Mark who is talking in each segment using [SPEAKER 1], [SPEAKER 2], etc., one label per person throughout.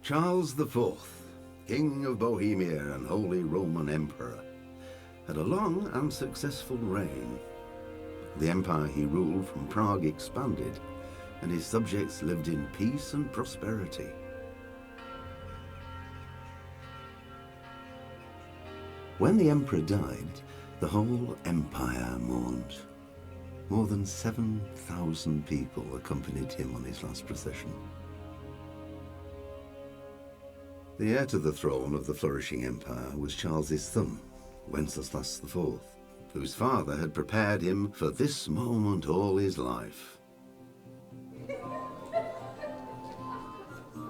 [SPEAKER 1] Charles IV, King of Bohemia and Holy Roman Emperor, had a long and successful reign. The empire he ruled from Prague expanded, and his subjects lived in peace and prosperity. When the emperor died, the whole empire mourned. More than 7,000 people accompanied him on his last procession. The heir to the throne of the flourishing empire was Charles's son, Wenceslas IV, whose father had prepared him for this moment all his life.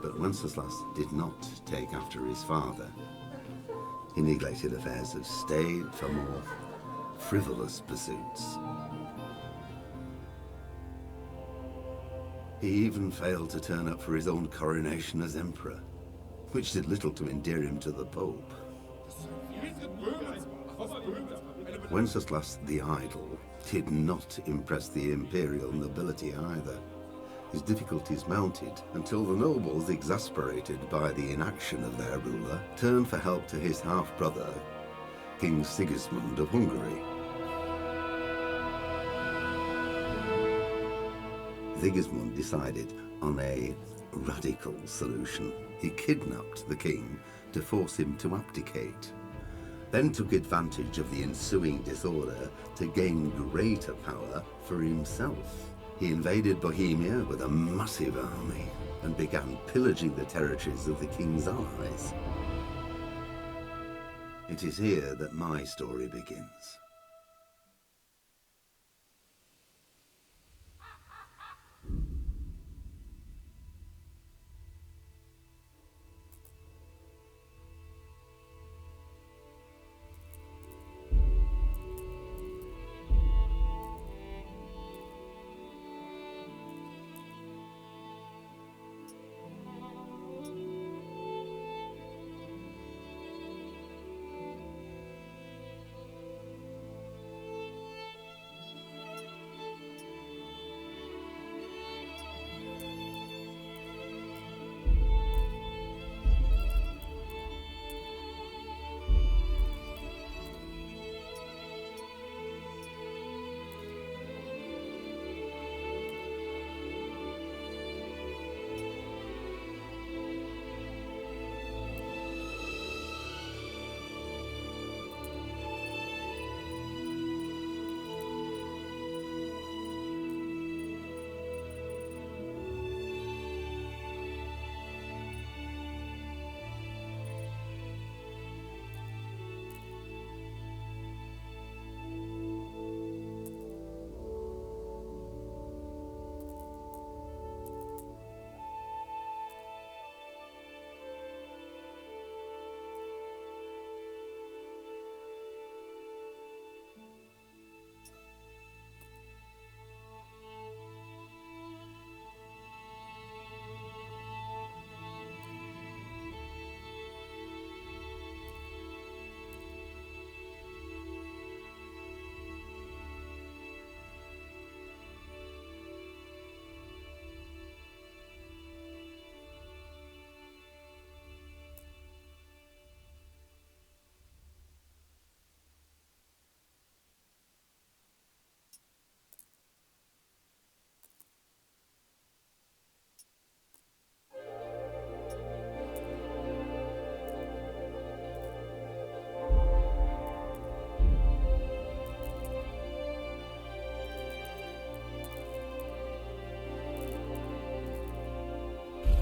[SPEAKER 1] But Wenceslas did not take after his father. He neglected affairs of state for more frivolous pursuits. He even failed to turn up for his own coronation as emperor, which did little to endear him to the Pope. Wenceslas the Idle did not impress the imperial nobility either. His difficulties mounted until the nobles, exasperated by the inaction of their ruler, turned for help to his half-brother, King Sigismund of Hungary. Sigismund decided on a radical solution. He kidnapped the king to force him to abdicate, then took advantage of the ensuing disorder to gain greater power for himself. He invaded Bohemia with a massive army and began pillaging the territories of the king's allies. It is here that my story begins.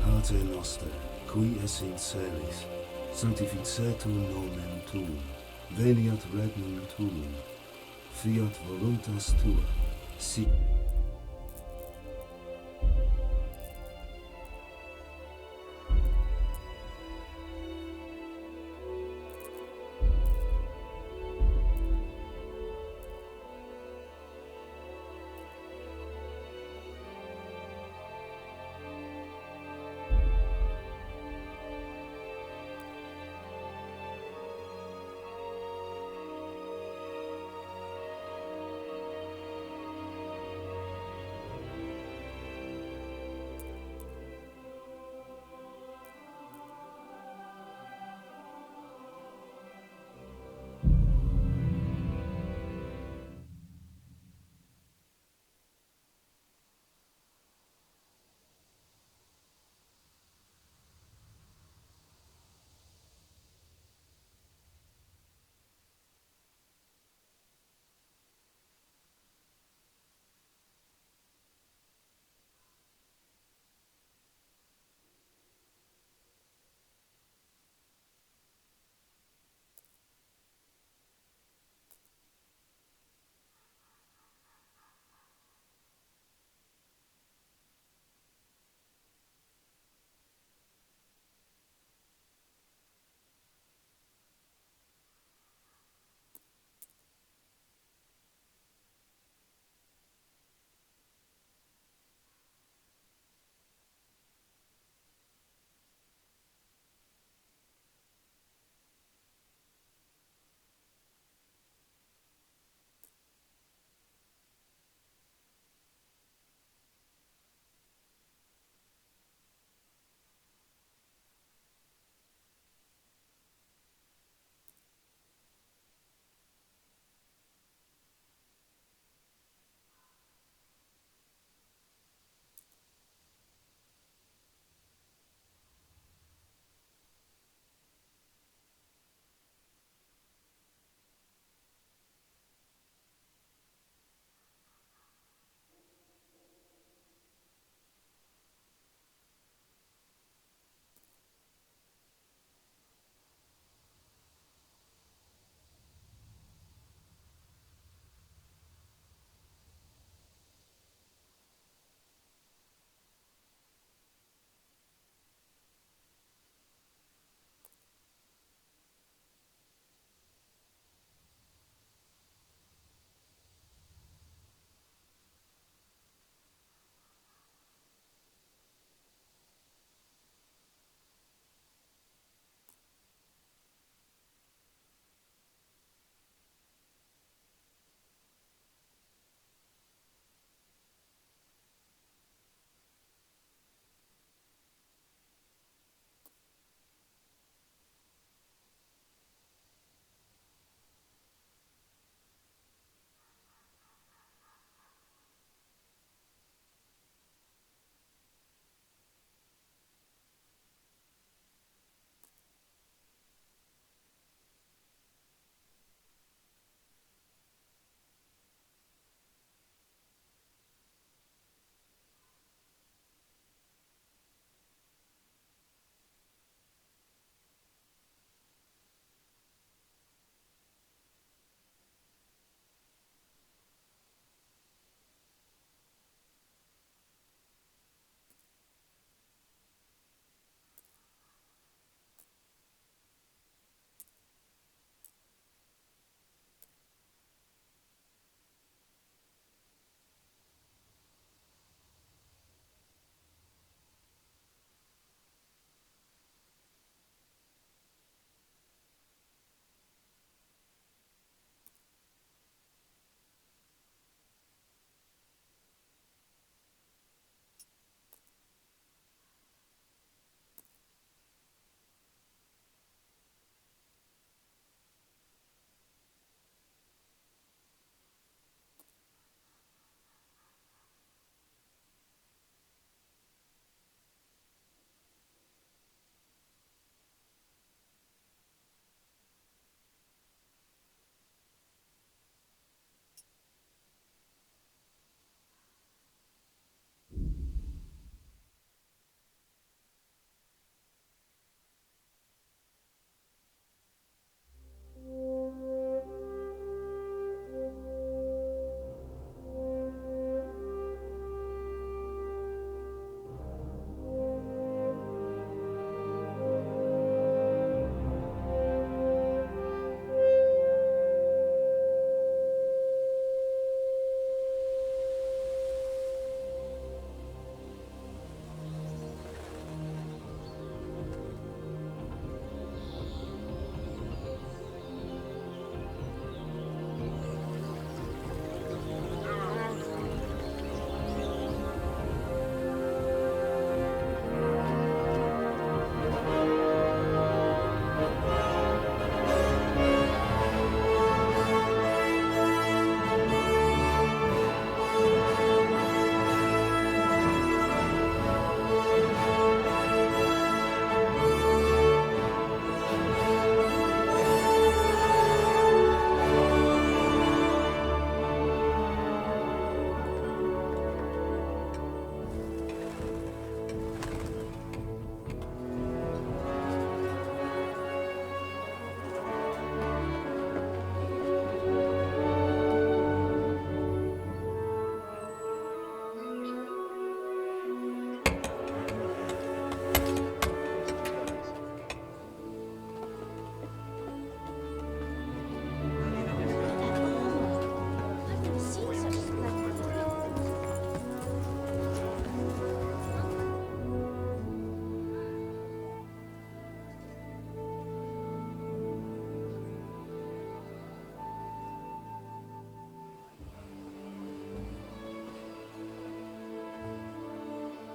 [SPEAKER 2] Pater noster, qui es in celis, sanctificetur nomen tuum, veniat regnum tuum, fiat voluntas tua, sic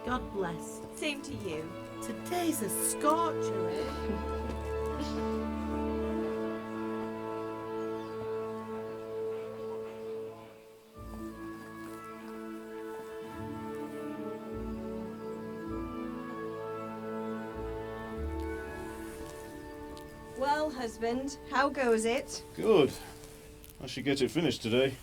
[SPEAKER 3] God bless.
[SPEAKER 4] Same to you.
[SPEAKER 3] Today's a scorcher, eh?
[SPEAKER 4] Well, husband, how goes it?
[SPEAKER 5] Good. I should get it finished today.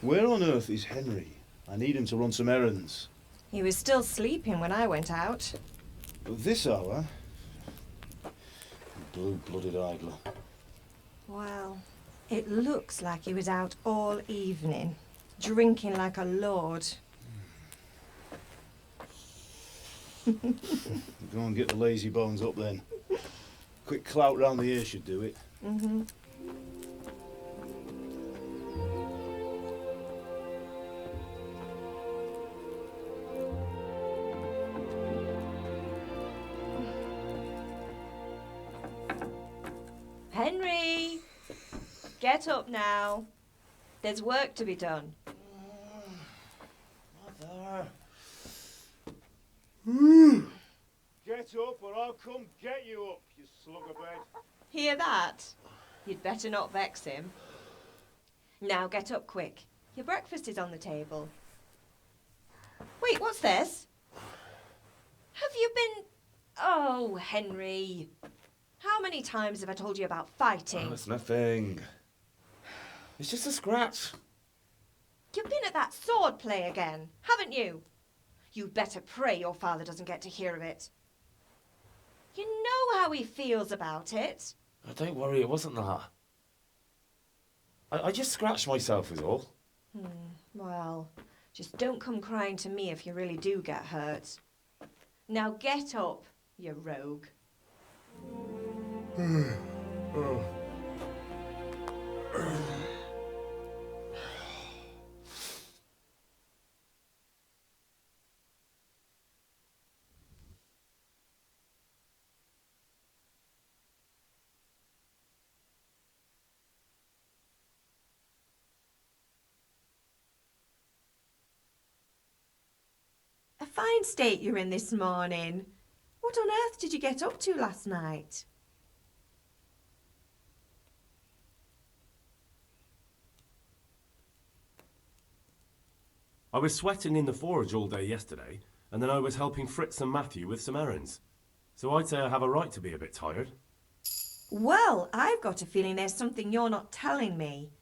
[SPEAKER 5] Where on earth is Henry? I need him to run some errands.
[SPEAKER 4] He was still sleeping when I went out.
[SPEAKER 5] At this hour? Blue-blooded idler.
[SPEAKER 4] Well, it looks like he was out all evening, drinking like a lord.
[SPEAKER 5] Go and get the lazy bones up then. Quick clout round the ear should do it.
[SPEAKER 4] Mm-hmm. Henry! Get up now. There's work to be done.
[SPEAKER 5] Mother. Get up or I'll come get you up, you slug of bed.
[SPEAKER 4] Hear that? You'd better not vex him. Now get up quick. Your breakfast is on the table. Wait, what's this? Have you been... Oh, Henry. How many times have I told you about fighting?
[SPEAKER 6] Oh, it's nothing. It's just a scratch.
[SPEAKER 4] You've been at that sword play again, haven't you? You'd better pray your father doesn't get to hear of it. You know how he feels about it.
[SPEAKER 6] Oh, don't worry, it wasn't that. I just scratched myself is all.
[SPEAKER 4] Well, just don't come crying to me if you really do get hurt. Now get up, you rogue. A fine state you're in this morning. What on earth did you get up to last night?
[SPEAKER 7] I was sweating in the forge all day yesterday, and then I was helping Fritz and Matthew with some errands. So I'd say I have a right to be a bit tired.
[SPEAKER 4] Well, I've got a feeling there's something you're not telling me.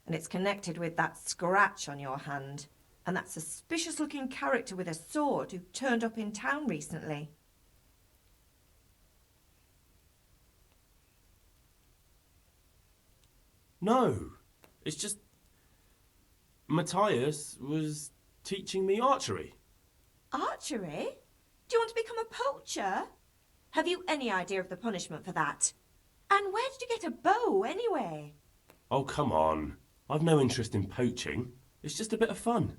[SPEAKER 4] And it's connected with that scratch on your hand. And that suspicious-looking character with a sword who turned up in town recently.
[SPEAKER 7] No, it's just... Matthias was teaching me archery.
[SPEAKER 4] Archery? Do you want to become a poacher? Have you any idea of the punishment for that? And where did you get a bow, anyway?
[SPEAKER 7] Oh, come on. I've no interest in poaching. It's just a bit of fun.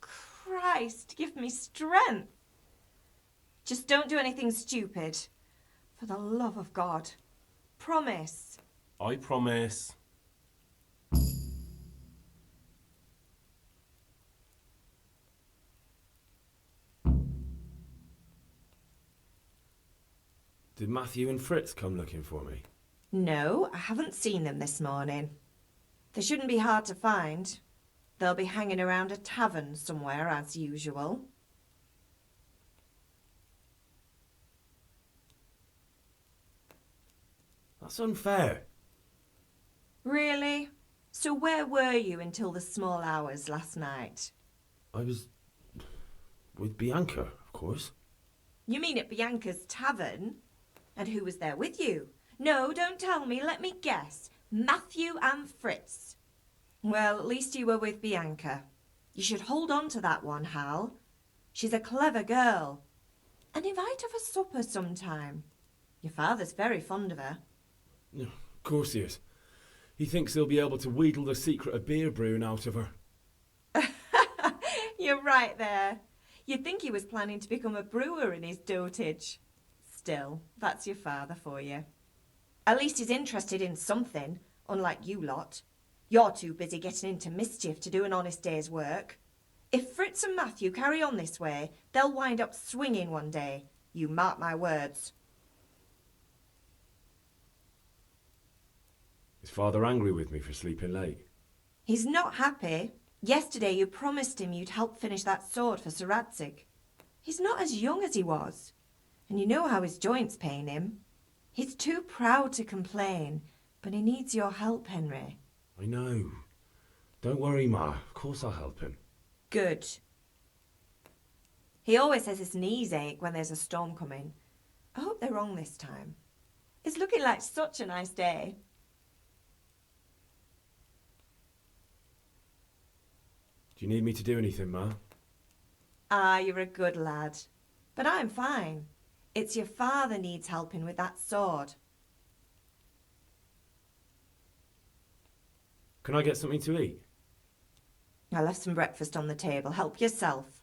[SPEAKER 4] Christ, give me strength. Just don't do anything stupid. For the love of God. Promise.
[SPEAKER 7] I promise.
[SPEAKER 6] Did Matthew and Fritz come looking for me?
[SPEAKER 4] No, I haven't seen them this morning. They shouldn't be hard to find. They'll be hanging around a tavern somewhere, as usual.
[SPEAKER 6] That's unfair.
[SPEAKER 4] Really? So where were you until the small hours last night?
[SPEAKER 6] I was... with Bianca, of course.
[SPEAKER 4] You mean at Bianca's tavern? And who was there with you? No, don't tell me, let me guess. Matthew and Fritz. Well, at least you were with Bianca. You should hold on to that one, Hal. She's a clever girl. And invite her for supper sometime. Your father's very fond of her.
[SPEAKER 6] Of course he is. He thinks he'll be able to wheedle the secret of beer brewing out of her.
[SPEAKER 4] You're right there. You'd think he was planning to become a brewer in his dotage. Still, that's your father for you. At least he's interested in something, unlike you lot. You're too busy getting into mischief to do an honest day's work. If Fritz and Matthew carry on this way, they'll wind up swinging one day. You mark my words.
[SPEAKER 6] Is Father angry with me for sleeping late?
[SPEAKER 4] He's not happy. Yesterday you promised him you'd help finish that sword for Sir Radzig. He's not as young as he was, and you know how his joints pain him. He's too proud to complain, but he needs your help, Henry.
[SPEAKER 6] I know. Don't worry, Ma. Of course I'll help him.
[SPEAKER 4] Good. He always says his knees ache when there's a storm coming. I hope they're wrong this time. It's looking like such a nice day.
[SPEAKER 6] Do you need me to do anything, Ma?
[SPEAKER 4] Ah, you're a good lad. But I'm fine. It's your father needs helping with that sword.
[SPEAKER 6] Can I get something to eat?
[SPEAKER 4] I left some breakfast on the table. Help yourself.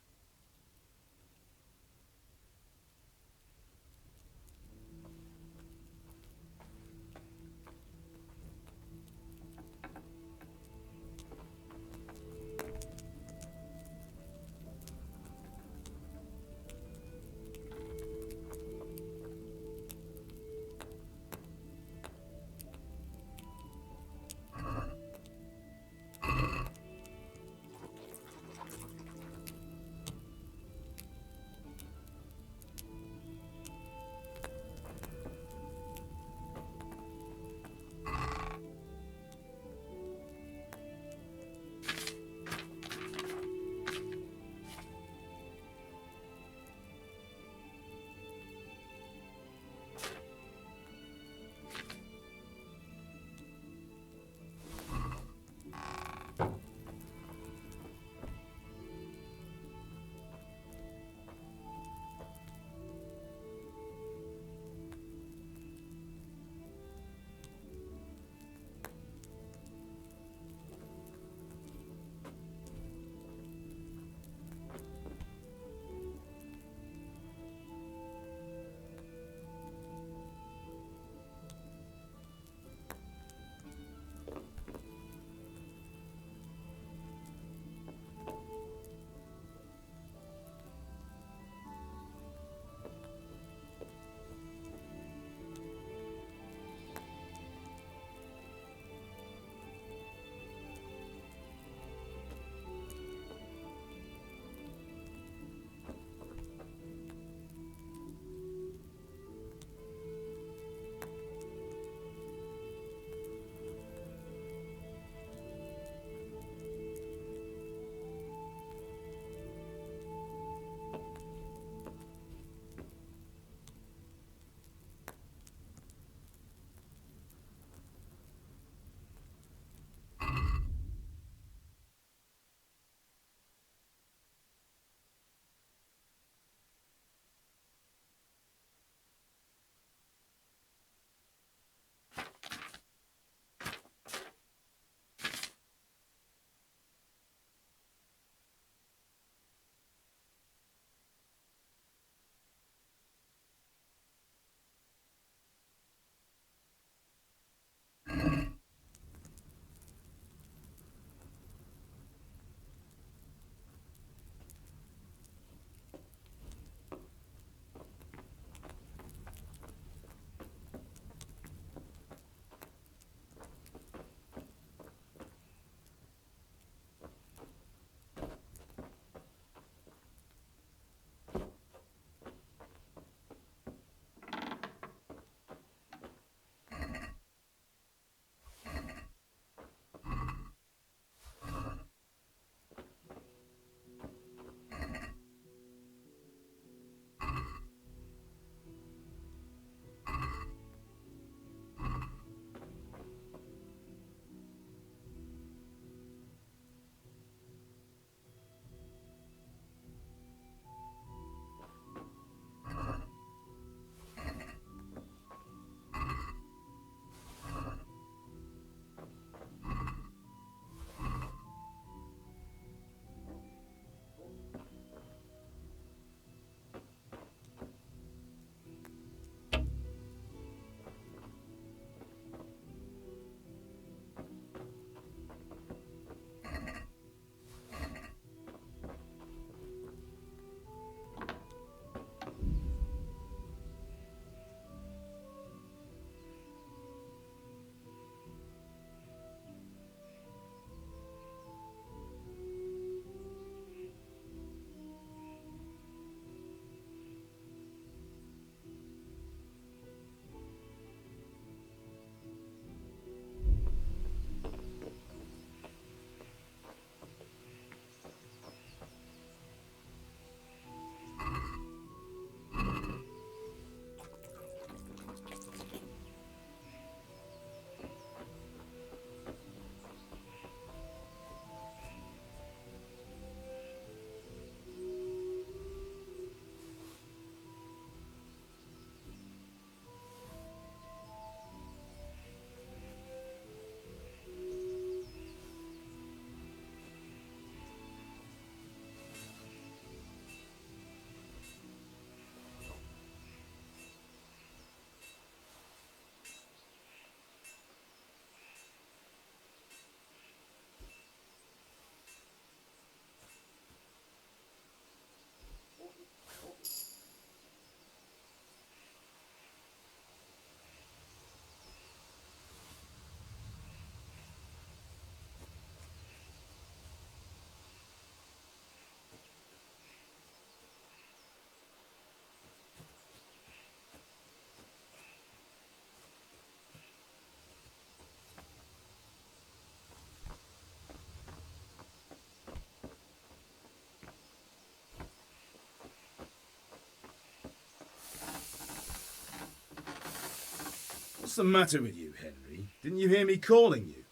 [SPEAKER 2] What's the matter with you, Henry? Didn't you hear me calling you?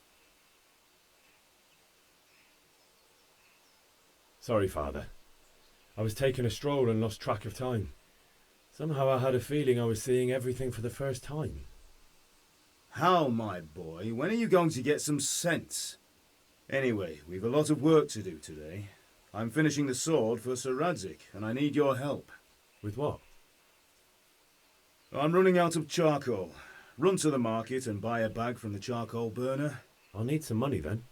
[SPEAKER 6] Sorry, Father. I was taking a stroll and lost track of time. Somehow I had a feeling I was seeing everything for the first time.
[SPEAKER 2] Hal, my boy, when are you going to get some sense? Anyway, we've a lot of work to do today. I'm finishing the sword for Sir Radzig, and I need your help.
[SPEAKER 6] With what?
[SPEAKER 2] I'm running out of charcoal. Run to the market and buy a bag from the charcoal burner.
[SPEAKER 6] I'll need some money then.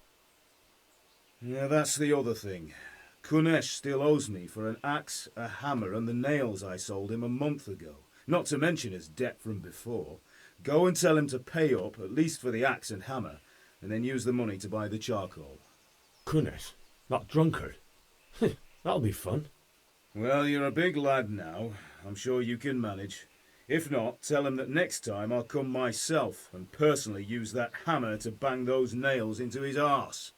[SPEAKER 2] Yeah, that's the other thing. Kunesh still owes me for an axe, a hammer, and the nails I sold him a month ago. Not to mention his debt from before. Go and tell him to pay up, at least for the axe and hammer, and then use the money to buy the charcoal.
[SPEAKER 6] Kunesh? That drunkard? That'll be fun.
[SPEAKER 2] Well, you're a big lad now. I'm sure you can manage. If not, tell him that next time I'll come myself and personally use that hammer to bang those nails into his arse.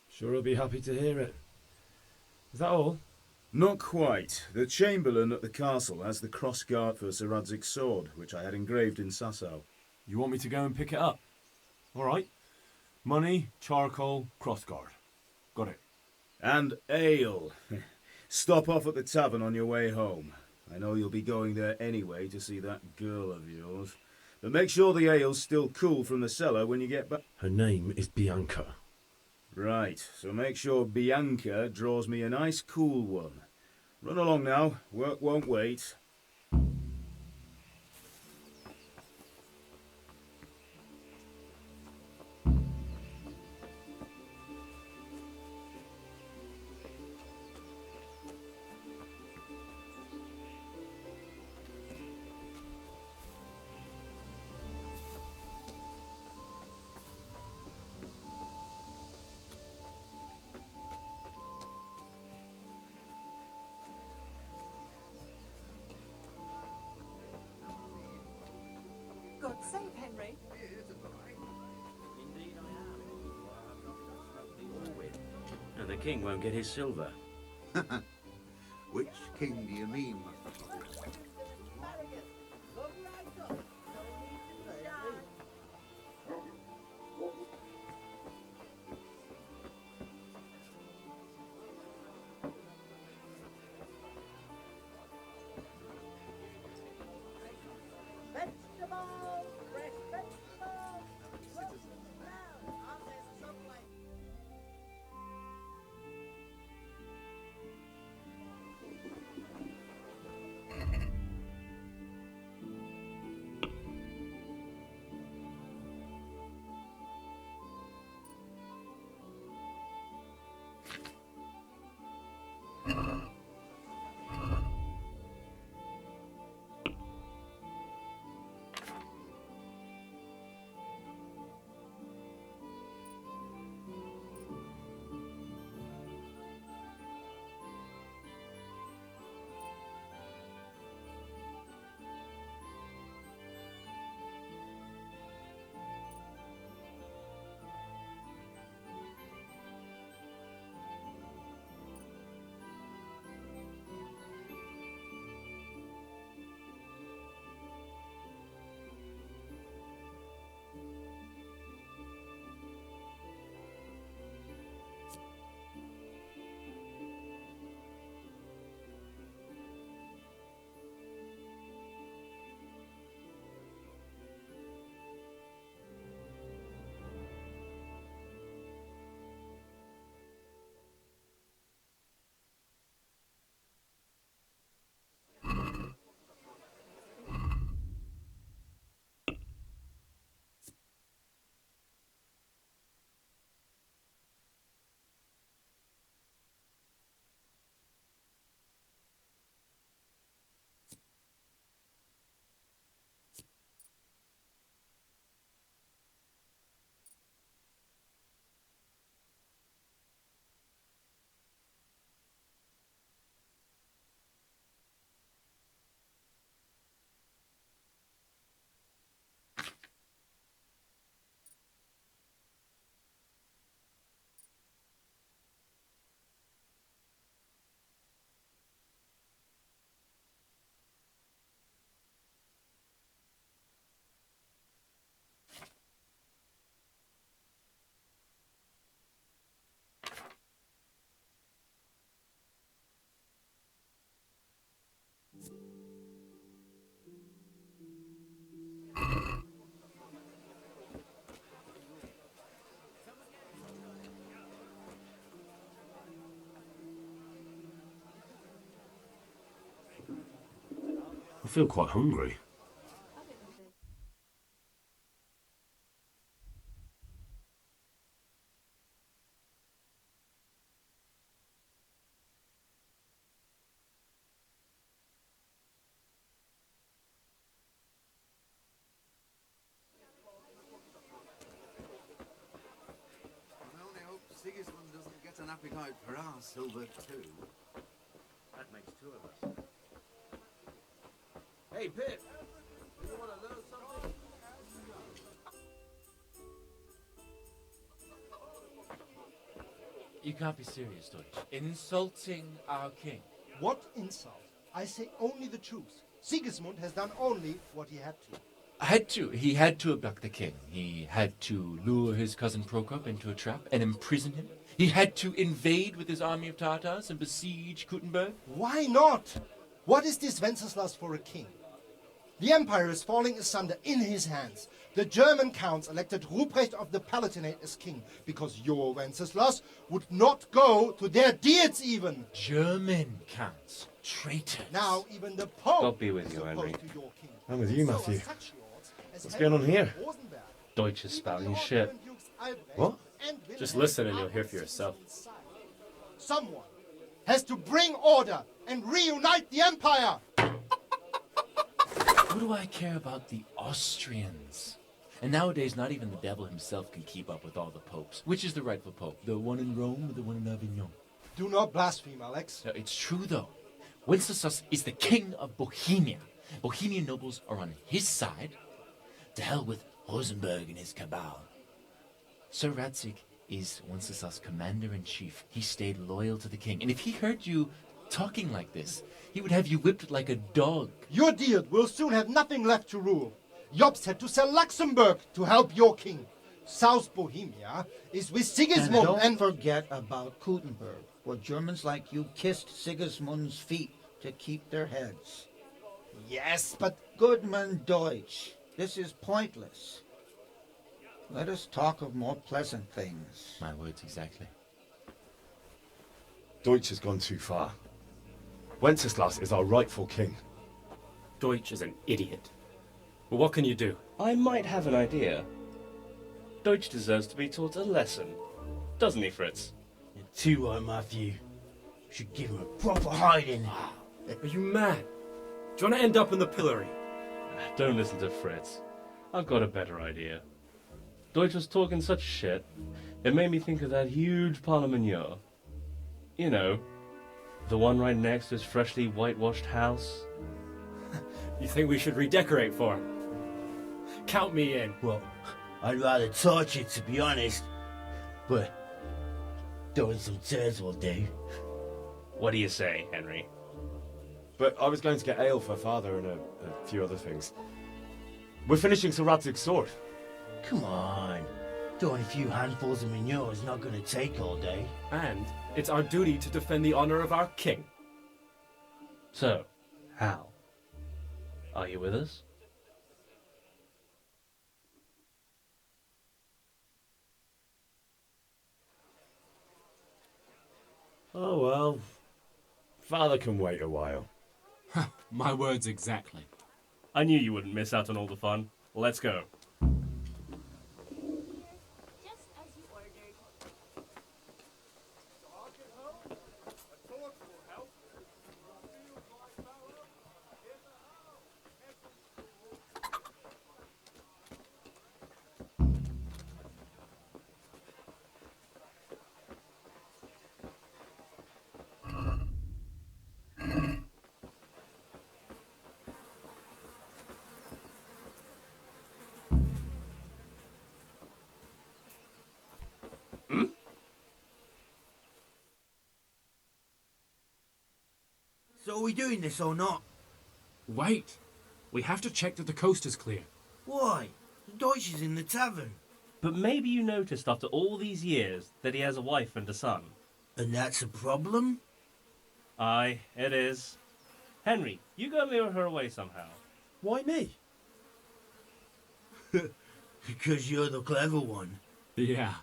[SPEAKER 6] Sure he'll be happy to hear it. Is that all?
[SPEAKER 2] Not quite. The Chamberlain at the castle has the crossguard for Sir Radzig's sword, which I had engraved in Sasau.
[SPEAKER 7] You want me to go and pick it up? All right. Money, charcoal, crossguard. Got it.
[SPEAKER 2] And ale. Stop off at the tavern on your way home. I know you'll be going there anyway to see that girl of yours. But make sure the ale's still cool from the cellar when you get back.
[SPEAKER 6] Her name is Bianca.
[SPEAKER 2] Right, so make sure Bianca draws me a nice cool one. Run along now, work won't wait.
[SPEAKER 3] God save Henry.
[SPEAKER 8] No, the king won't get his silver.
[SPEAKER 1] Which king do you mean?
[SPEAKER 3] Vegetables! Fresh vegetables! Now, aren't there some way?
[SPEAKER 7] I feel quite hungry.
[SPEAKER 1] I only hope Sigismund doesn't get an appetite for our silver too.
[SPEAKER 8] That makes two of us.
[SPEAKER 2] Hey, Pip! You want to learn something?
[SPEAKER 9] You can't be serious, Deutsch. Insulting our king.
[SPEAKER 10] What insult? I say only the truth. Sigismund has done only what he had to.
[SPEAKER 9] He had to abduct the king. He had to lure his cousin Prokop into a trap and imprison him. He had to invade with his army of Tartars and besiege Kuttenberg.
[SPEAKER 10] Why not? What is this Wenceslas for a king? The empire is falling asunder in his hands. The German counts elected Ruprecht of the Palatinate as king because your Wenceslas would not go to their deeds even.
[SPEAKER 9] German counts. Traitors.
[SPEAKER 10] Now even the Pope
[SPEAKER 8] God be with
[SPEAKER 10] is
[SPEAKER 8] you,
[SPEAKER 10] opposed
[SPEAKER 8] Henry.
[SPEAKER 10] to your king.
[SPEAKER 6] I'm with you,
[SPEAKER 10] So are
[SPEAKER 6] Matthew.
[SPEAKER 10] such lords as
[SPEAKER 6] What's going on here?
[SPEAKER 10] Rosenberg.
[SPEAKER 8] Deutsch is spouting shit.
[SPEAKER 6] What?
[SPEAKER 11] Just listen and you'll hear for yourself.
[SPEAKER 10] Someone has to bring order and reunite the empire.
[SPEAKER 9] What do I care about the Austrians? And nowadays, not even the devil himself can keep up with all the popes. Which is the rightful pope? The one in Rome or the one in Avignon?
[SPEAKER 10] Do not blaspheme, Alex.
[SPEAKER 9] No, it's true, though. Wenceslas is the king of Bohemia. Bohemian nobles are on his side. To hell with Rosenberg and his cabal. Sir Radzig is Wenceslas' commander-in-chief. He stayed loyal to the king. And if he heard you talking like this, he would have you whipped like a dog.
[SPEAKER 10] Your Diet will soon have nothing left to rule. Jobst had to sell Luxembourg to help your king. South Bohemia is with Sigismund
[SPEAKER 12] Don't forget about Kuttenberg, where Germans like you kissed Sigismund's feet to keep their heads.
[SPEAKER 10] Yes, but
[SPEAKER 12] Goodman Deutsch, this is pointless. Let us talk of more pleasant things.
[SPEAKER 9] My words exactly.
[SPEAKER 6] Deutsch has gone too far. Wenceslas is our rightful king.
[SPEAKER 11] Deutsch is an idiot. Well, what can you do?
[SPEAKER 13] I might have an idea. Deutsch deserves to be taught a lesson. Doesn't he, Fritz?
[SPEAKER 14] You're too right, Matthew. Should give him a proper hiding.
[SPEAKER 11] Are you mad? Do you want to end up in the pillory?
[SPEAKER 13] Don't listen to Fritz. I've got a better idea. Deutsch was talking such shit, it made me think of that huge parliament. You know, the one right next to his freshly whitewashed house.
[SPEAKER 11] You think we should redecorate for him? Count me in.
[SPEAKER 14] Well, I'd rather torch it, to be honest. But throwing some tears will do.
[SPEAKER 13] What do you say, Henry?
[SPEAKER 6] But I was going to get ale for father and a few other things. We're finishing Sir Radzig's sword.
[SPEAKER 14] Come on. Throwing a few handfuls of manure is not going to take all day.
[SPEAKER 11] And it's our duty to defend the honor of our king.
[SPEAKER 13] So, Hal, are you with us?
[SPEAKER 6] Oh well. Father can wait a while.
[SPEAKER 15] My words exactly.
[SPEAKER 13] I knew you wouldn't miss out on all the fun. Let's go.
[SPEAKER 14] So are we doing this or not?
[SPEAKER 15] Wait. We have to check that the coast is clear.
[SPEAKER 14] Why? Deutsch is in the tavern.
[SPEAKER 13] But maybe you noticed after all these years that he has a wife and a son.
[SPEAKER 14] And that's a problem?
[SPEAKER 13] Aye, it is. Henry, you go lure her away somehow.
[SPEAKER 11] Why me?
[SPEAKER 14] Because you're the clever one.
[SPEAKER 15] Yeah.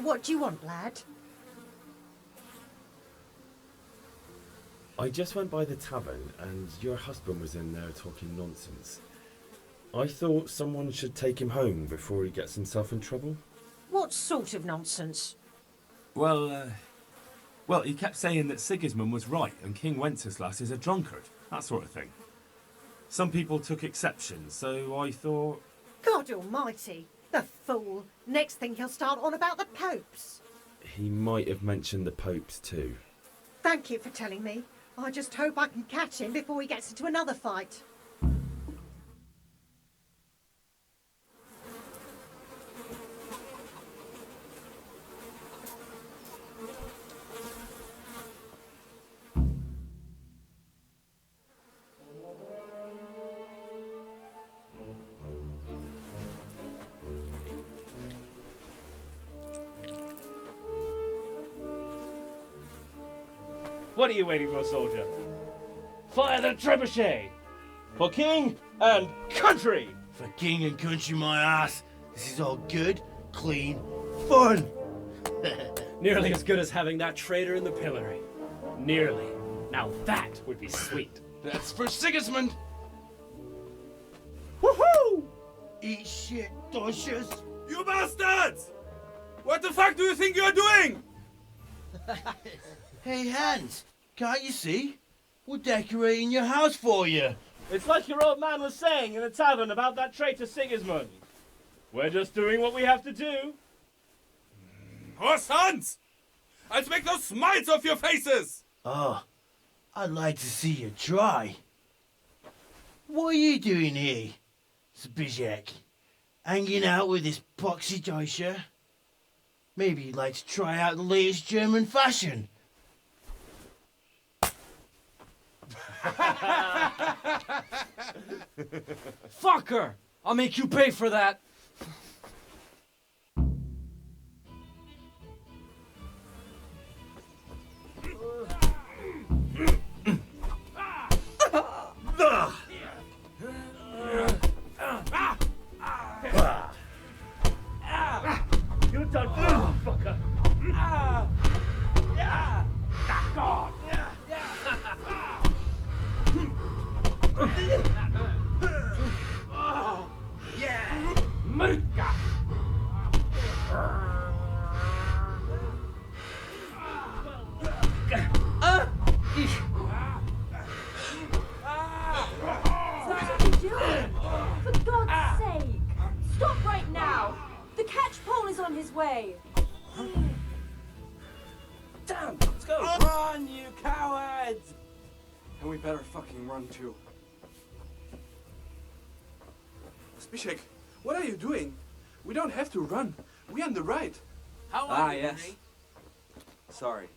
[SPEAKER 16] What do you want, lad?
[SPEAKER 6] I just went by the tavern and your husband was in there talking nonsense. I thought someone should take him home before he gets himself in trouble.
[SPEAKER 16] What sort of nonsense?
[SPEAKER 15] Well, he kept saying that Sigismund was right and King Wenceslas is a drunkard, that sort of thing. Some people took exception, so I thought...
[SPEAKER 16] God almighty, the fool. Next thing he'll start on about the popes.
[SPEAKER 6] He might have mentioned the popes too.
[SPEAKER 16] Thank you for telling me. I just hope I can catch him before he gets into another fight.
[SPEAKER 13] What are you waiting for, soldier? Fire the trebuchet! For king and country!
[SPEAKER 14] For king and country, my ass. This is all good, clean fun.
[SPEAKER 11] Nearly as good as having that traitor in the pillory. Nearly. Now that would be sweet.
[SPEAKER 14] That's for Sigismund.
[SPEAKER 11] Woohoo!
[SPEAKER 14] Eat shit, Dodgers.
[SPEAKER 17] You bastards! What the fuck do you think you're doing?
[SPEAKER 14] Hey, Hans, can't you see? We're decorating your house for you.
[SPEAKER 13] It's like your old man was saying in the tavern about that traitor Sigismund. We're just doing what we have to do.
[SPEAKER 17] Horse Hans! I'll make those smiles off your faces!
[SPEAKER 14] Oh, I'd like to see you try. What are you doing here, Zbyszek? Hanging out with this poxy Deutscher? Maybe you'd like to try out the latest German fashion.
[SPEAKER 11] Fucker! I'll make you pay for that.
[SPEAKER 13] You done good, fucker! God! Mutka!
[SPEAKER 18] What are you doing? For God's sake! Stop right now! The catch pole is on his way!
[SPEAKER 17] Damn, let's go! Run, you cowards! And we better fucking run too. Zbyszek, what are you doing? We don't have to run. We're on the right.
[SPEAKER 19] How are you,
[SPEAKER 17] yes.
[SPEAKER 19] Henry?
[SPEAKER 17] Sorry.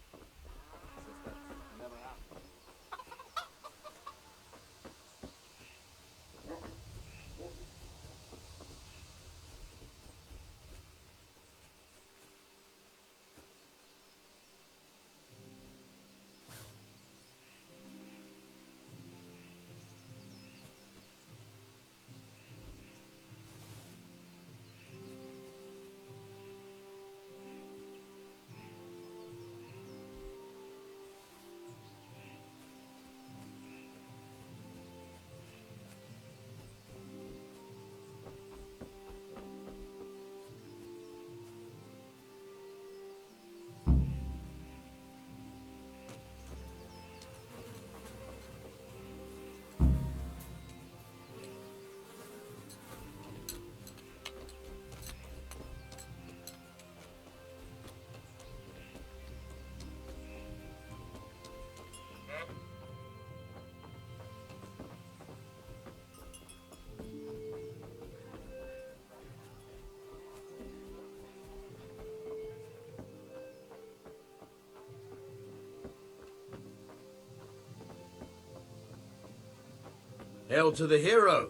[SPEAKER 19] Hail to the hero!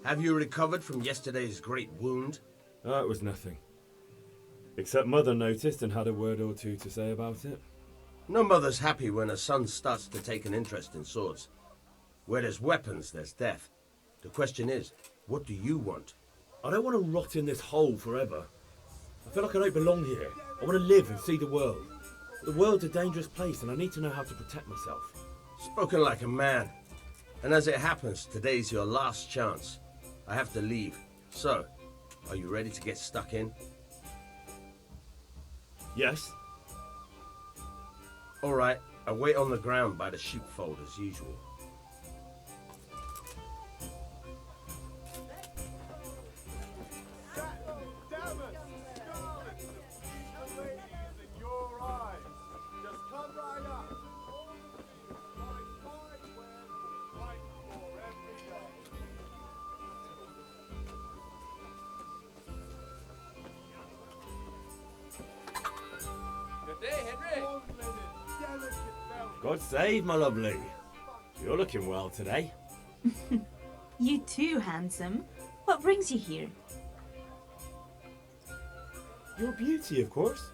[SPEAKER 19] Have you recovered from yesterday's great wound?
[SPEAKER 6] Oh, it was nothing. Except Mother noticed and had a word or two to say about it.
[SPEAKER 19] No mother's happy when a son starts to take an interest in swords. Where there's weapons, there's death. The question is, what do you want?
[SPEAKER 6] I don't want to rot in this hole forever. I feel like I don't belong here. I want to live and see the world. But the world's a dangerous place and I need to know how to protect myself.
[SPEAKER 19] Spoken like a man. And as it happens, today's your last chance. I have to leave. So, are you ready to get stuck in?
[SPEAKER 6] Yes.
[SPEAKER 19] All right, I'll wait on the ground by the sheepfold as usual.
[SPEAKER 6] God save, my lovely. You're looking well today.
[SPEAKER 18] You too, handsome. What brings you here?
[SPEAKER 6] Your beauty, of course.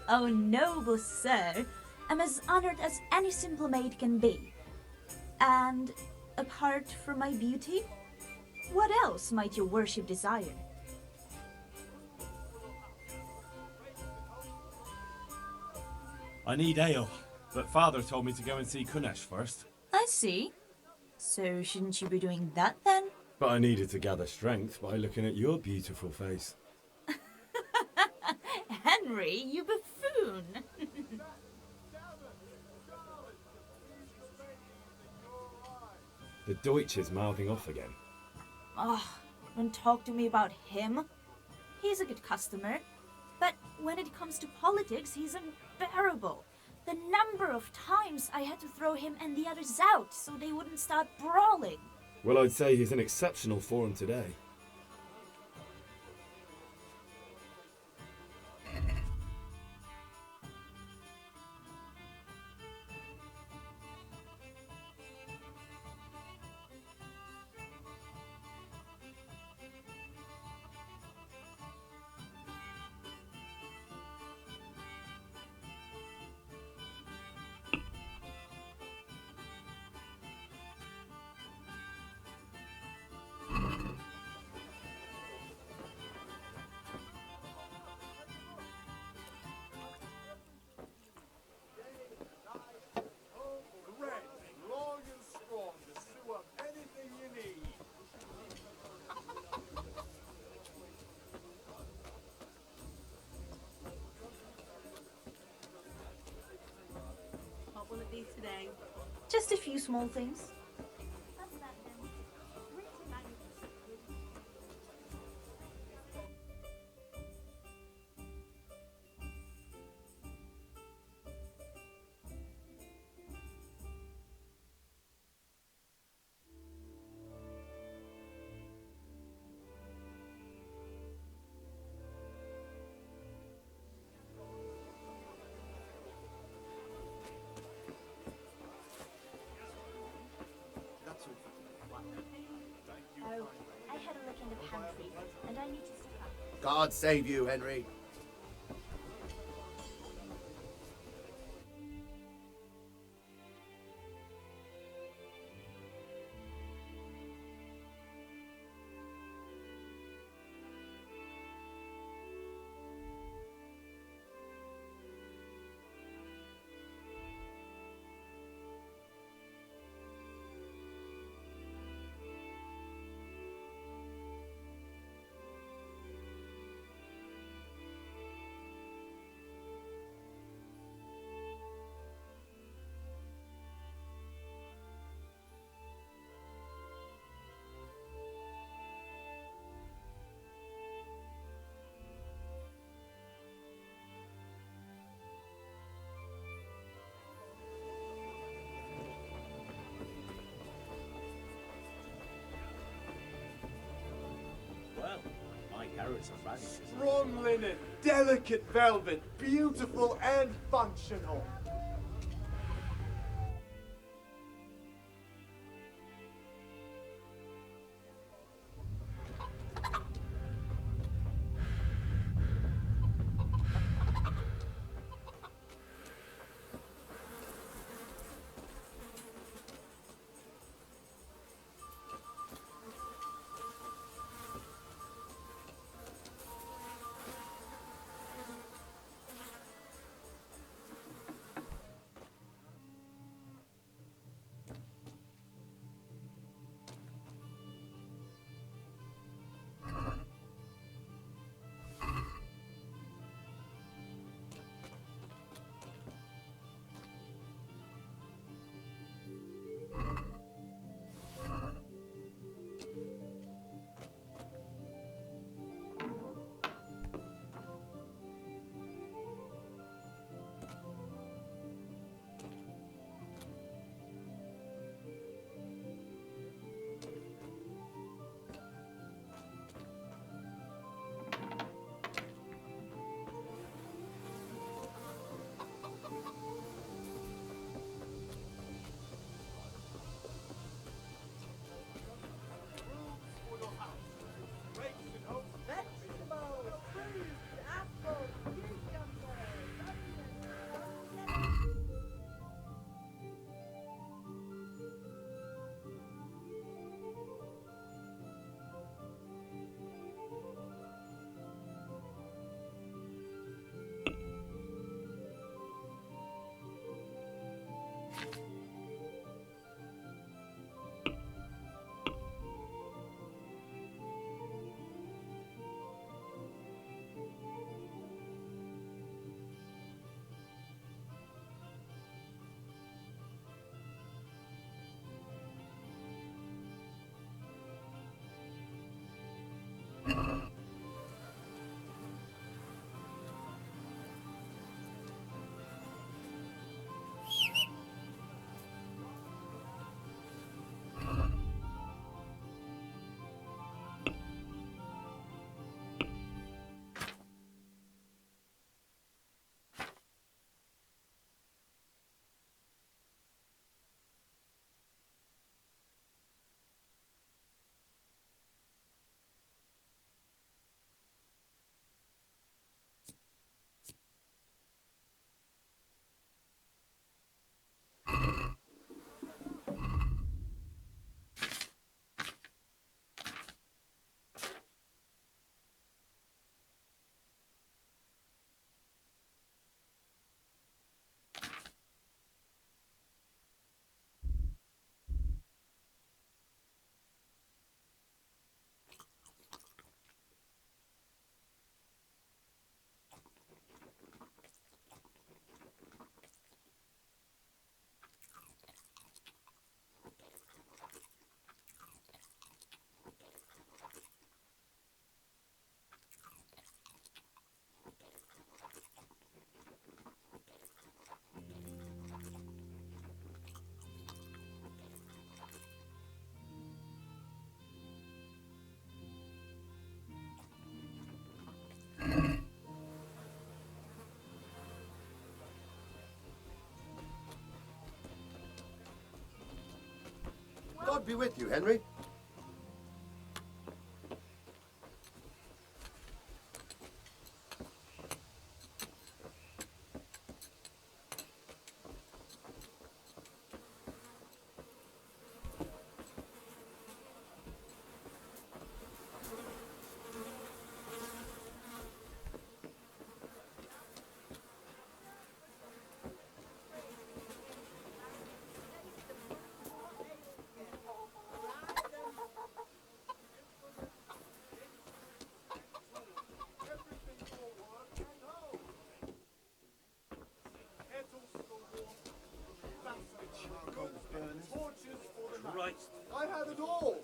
[SPEAKER 18] Oh, noble sir. I'm as honored as any simple maid can be. And apart from my beauty, what else might your worship desire?
[SPEAKER 15] I need ale, but Father told me to go and see Kunesh first.
[SPEAKER 18] I see. So shouldn't you be doing that then?
[SPEAKER 6] But I needed to gather strength by looking at your beautiful face.
[SPEAKER 18] Henry, you buffoon!
[SPEAKER 6] The Deutsch is mouthing off again.
[SPEAKER 18] Oh, don't talk to me about him. He's a good customer. But when it comes to politics, he's unbearable. The number of times I had to throw him and the others out so they wouldn't start brawling.
[SPEAKER 6] Well, I'd say he's in exceptional form today.
[SPEAKER 18] What will it be today? Just a few small things. Oh, I had a look in the pantry, and I need to stock up.
[SPEAKER 20] God save you, Henry.
[SPEAKER 17] Well, my carrots are fancy.
[SPEAKER 21] Strong linen, delicate velvet, beautiful and functional.
[SPEAKER 20] be with you, Henry.
[SPEAKER 21] Christ. I had it all.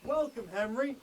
[SPEAKER 21] Welcome, Henry.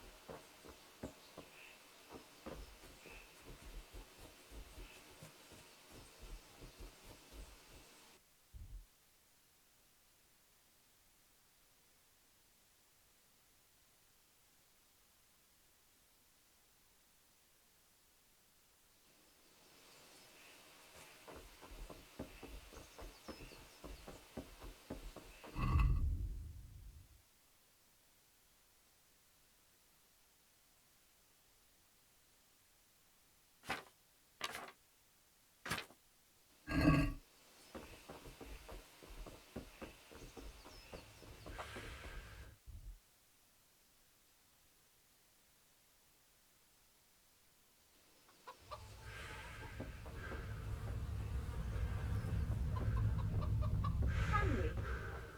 [SPEAKER 18] Henry,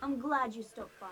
[SPEAKER 18] I'm glad you stopped by.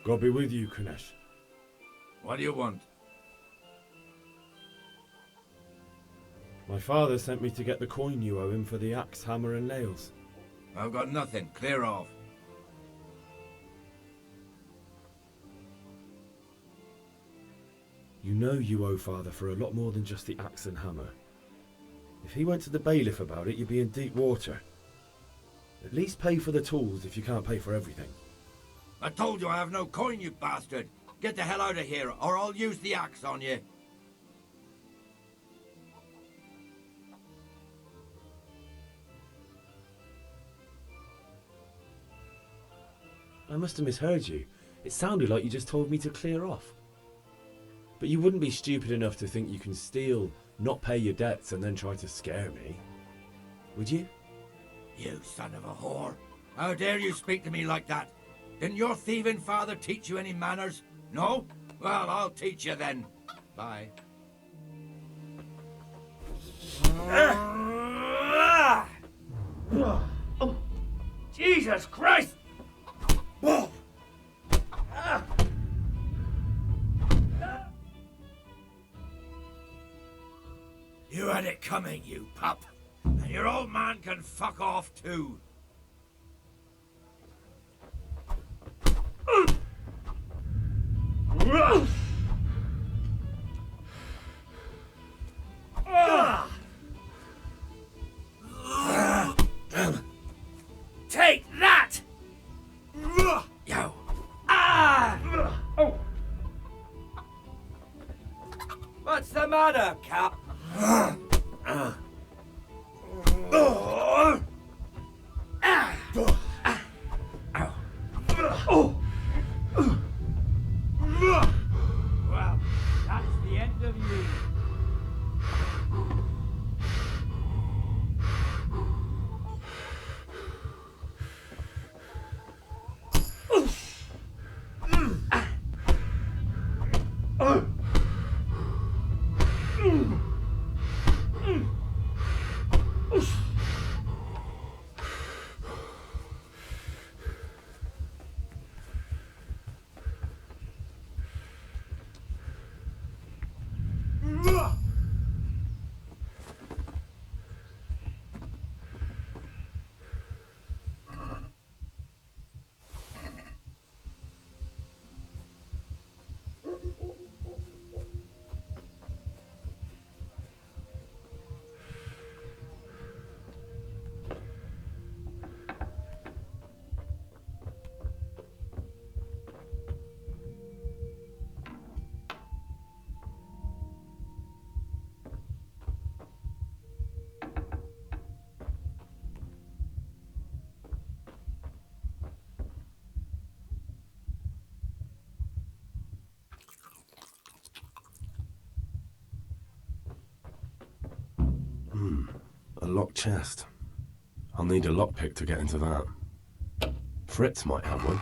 [SPEAKER 6] God be with you, Kunesh.
[SPEAKER 20] What do you want?
[SPEAKER 6] My father sent me to get the coin you owe him for the axe, hammer and nails.
[SPEAKER 20] I've got nothing. Clear off.
[SPEAKER 6] You know you owe father for a lot more than just the axe and hammer. If he went to the bailiff about it, you'd be in deep water. At least pay for the tools if you can't pay for everything.
[SPEAKER 20] I told you I have no coin, you bastard. Get the hell out of here, or I'll use the axe on you.
[SPEAKER 6] I must have misheard you. It sounded like you just told me to clear off. But you wouldn't be stupid enough to think you can steal, not pay your debts, and then try to scare me. Would you?
[SPEAKER 20] You son of a whore. How dare you speak to me like that? Didn't your thieving father teach you any manners? No? Well, I'll teach you then. Bye.
[SPEAKER 14] Oh, Jesus Christ!
[SPEAKER 20] You had it coming, you pup. And your old man can fuck off too.
[SPEAKER 14] Take that!
[SPEAKER 20] Yo.
[SPEAKER 14] Oh.
[SPEAKER 17] What's the matter, Cap?
[SPEAKER 20] Well, that's the end of you.
[SPEAKER 7] A locked chest. I'll need a lockpick to get into that. Fritz might have one.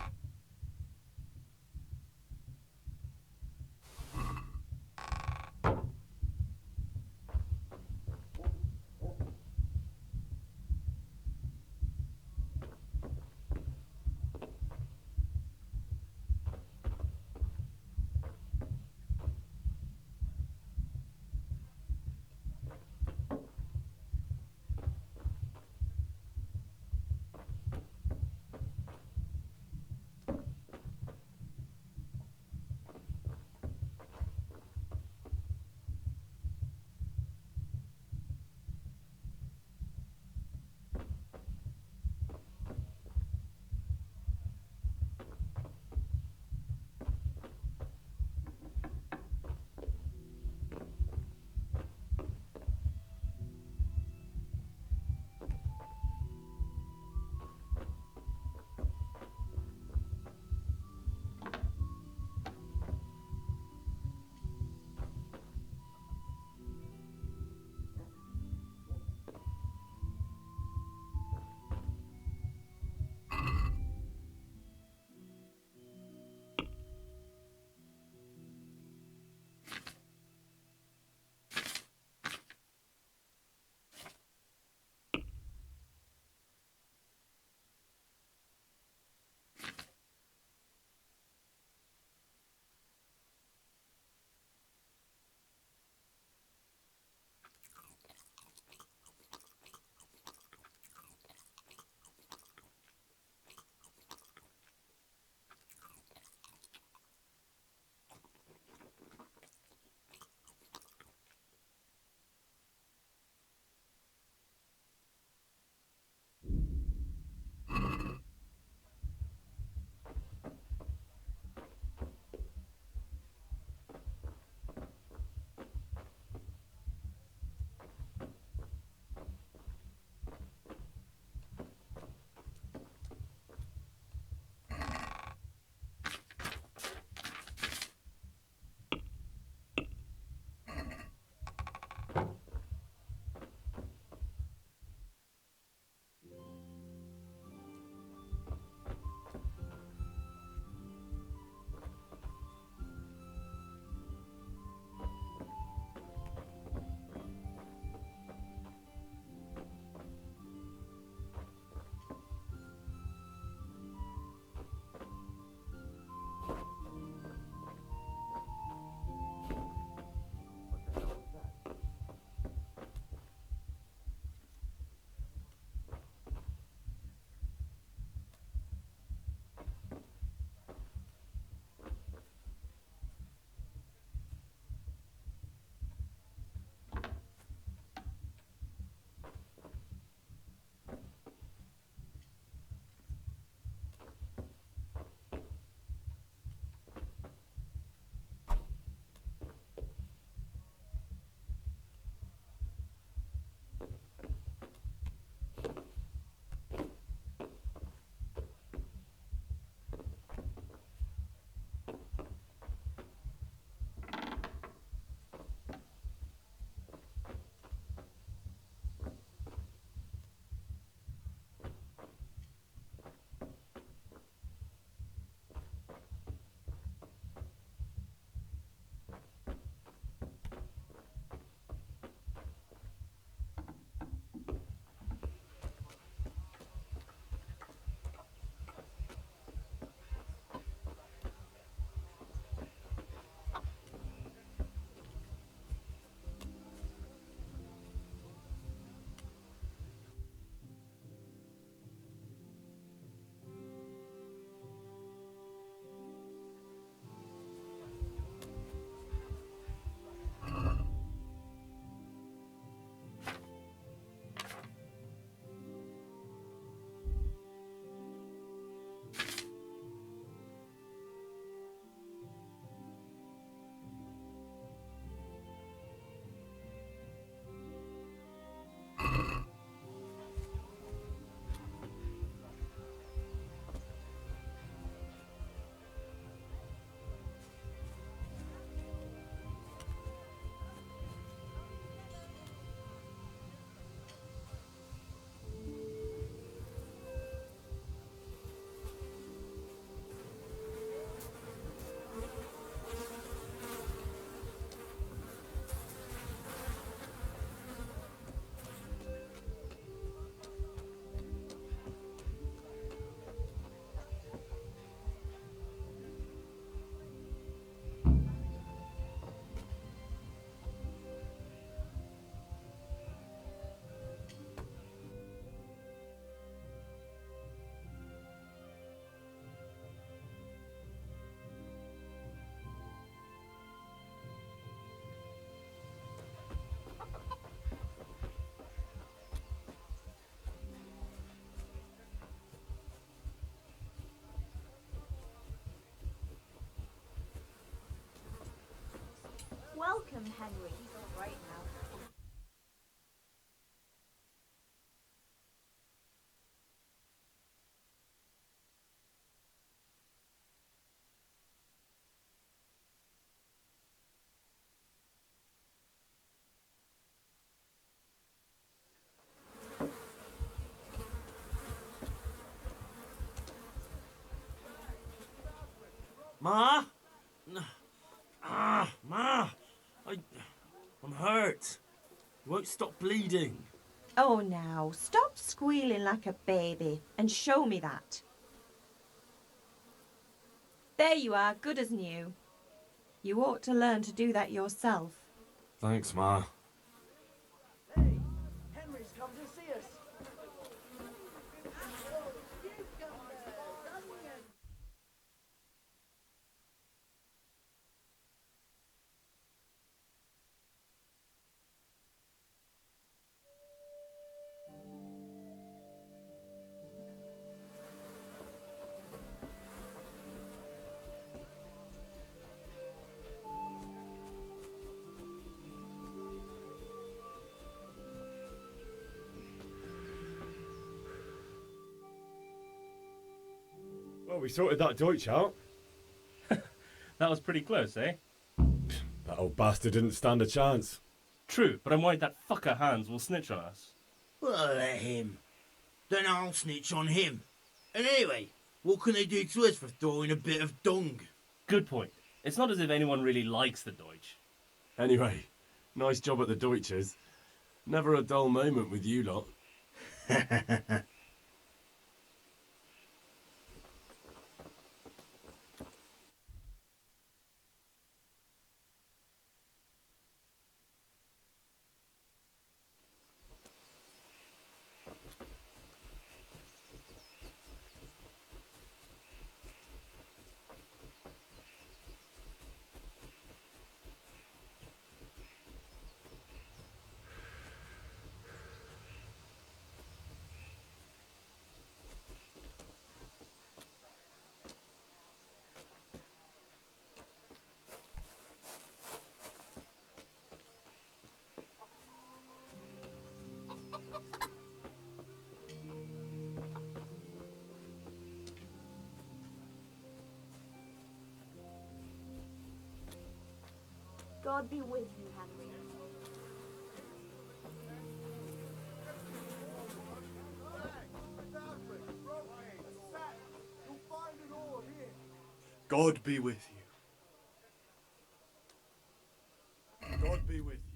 [SPEAKER 18] Henry. He's all right now.
[SPEAKER 13] Ma? Ma! I'm hurt. You won't stop bleeding.
[SPEAKER 4] Oh, now, stop squealing like a baby and show me that. There you are, good as new. You ought to learn to do that yourself.
[SPEAKER 7] Thanks, Ma.
[SPEAKER 21] Henry's come to see us.
[SPEAKER 6] Well, we sorted that Deutsch out.
[SPEAKER 13] That was pretty close, eh?
[SPEAKER 6] That old bastard didn't stand a chance.
[SPEAKER 13] True, but I'm worried that fucker Hans will snitch on us.
[SPEAKER 14] Well, let him. Then I'll snitch on him. And anyway, what can they do to us for throwing a bit of dung?
[SPEAKER 13] Good point. It's not as if anyone really likes the Deutsch.
[SPEAKER 7] Anyway, nice job at the Deutsches. Never a dull moment with you lot.
[SPEAKER 18] God be with you, Henry.
[SPEAKER 5] God be with you. God be with you.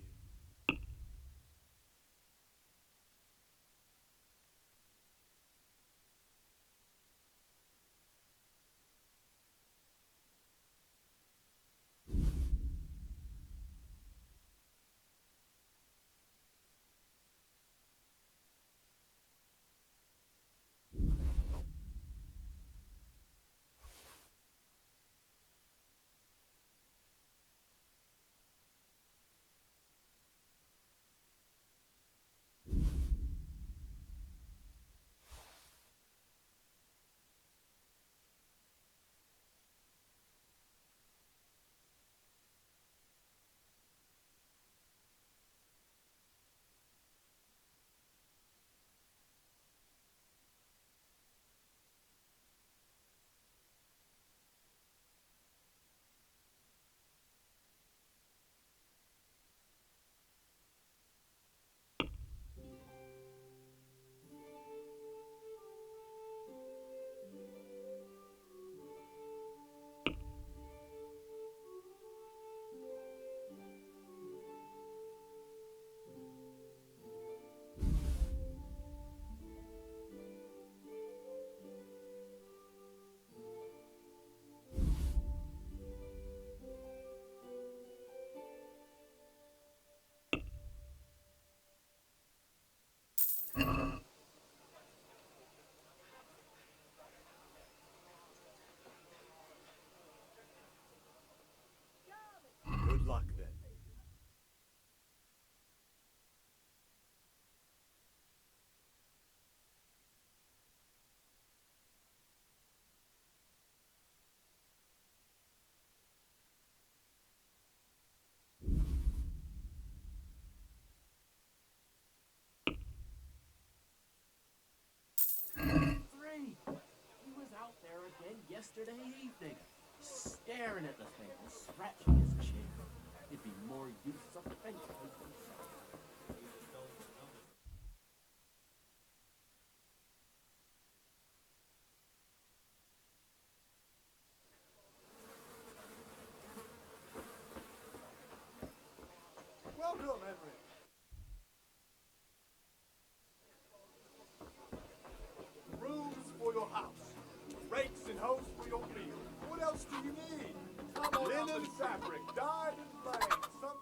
[SPEAKER 17] yesterday evening, staring at the thing and scratching his chin. It'd be more use of thank you.
[SPEAKER 5] Welcome, Henry. Rooms for your house. Rakes and hoes for your field. What else do you need? Linen fabric, dyed and plain. Some...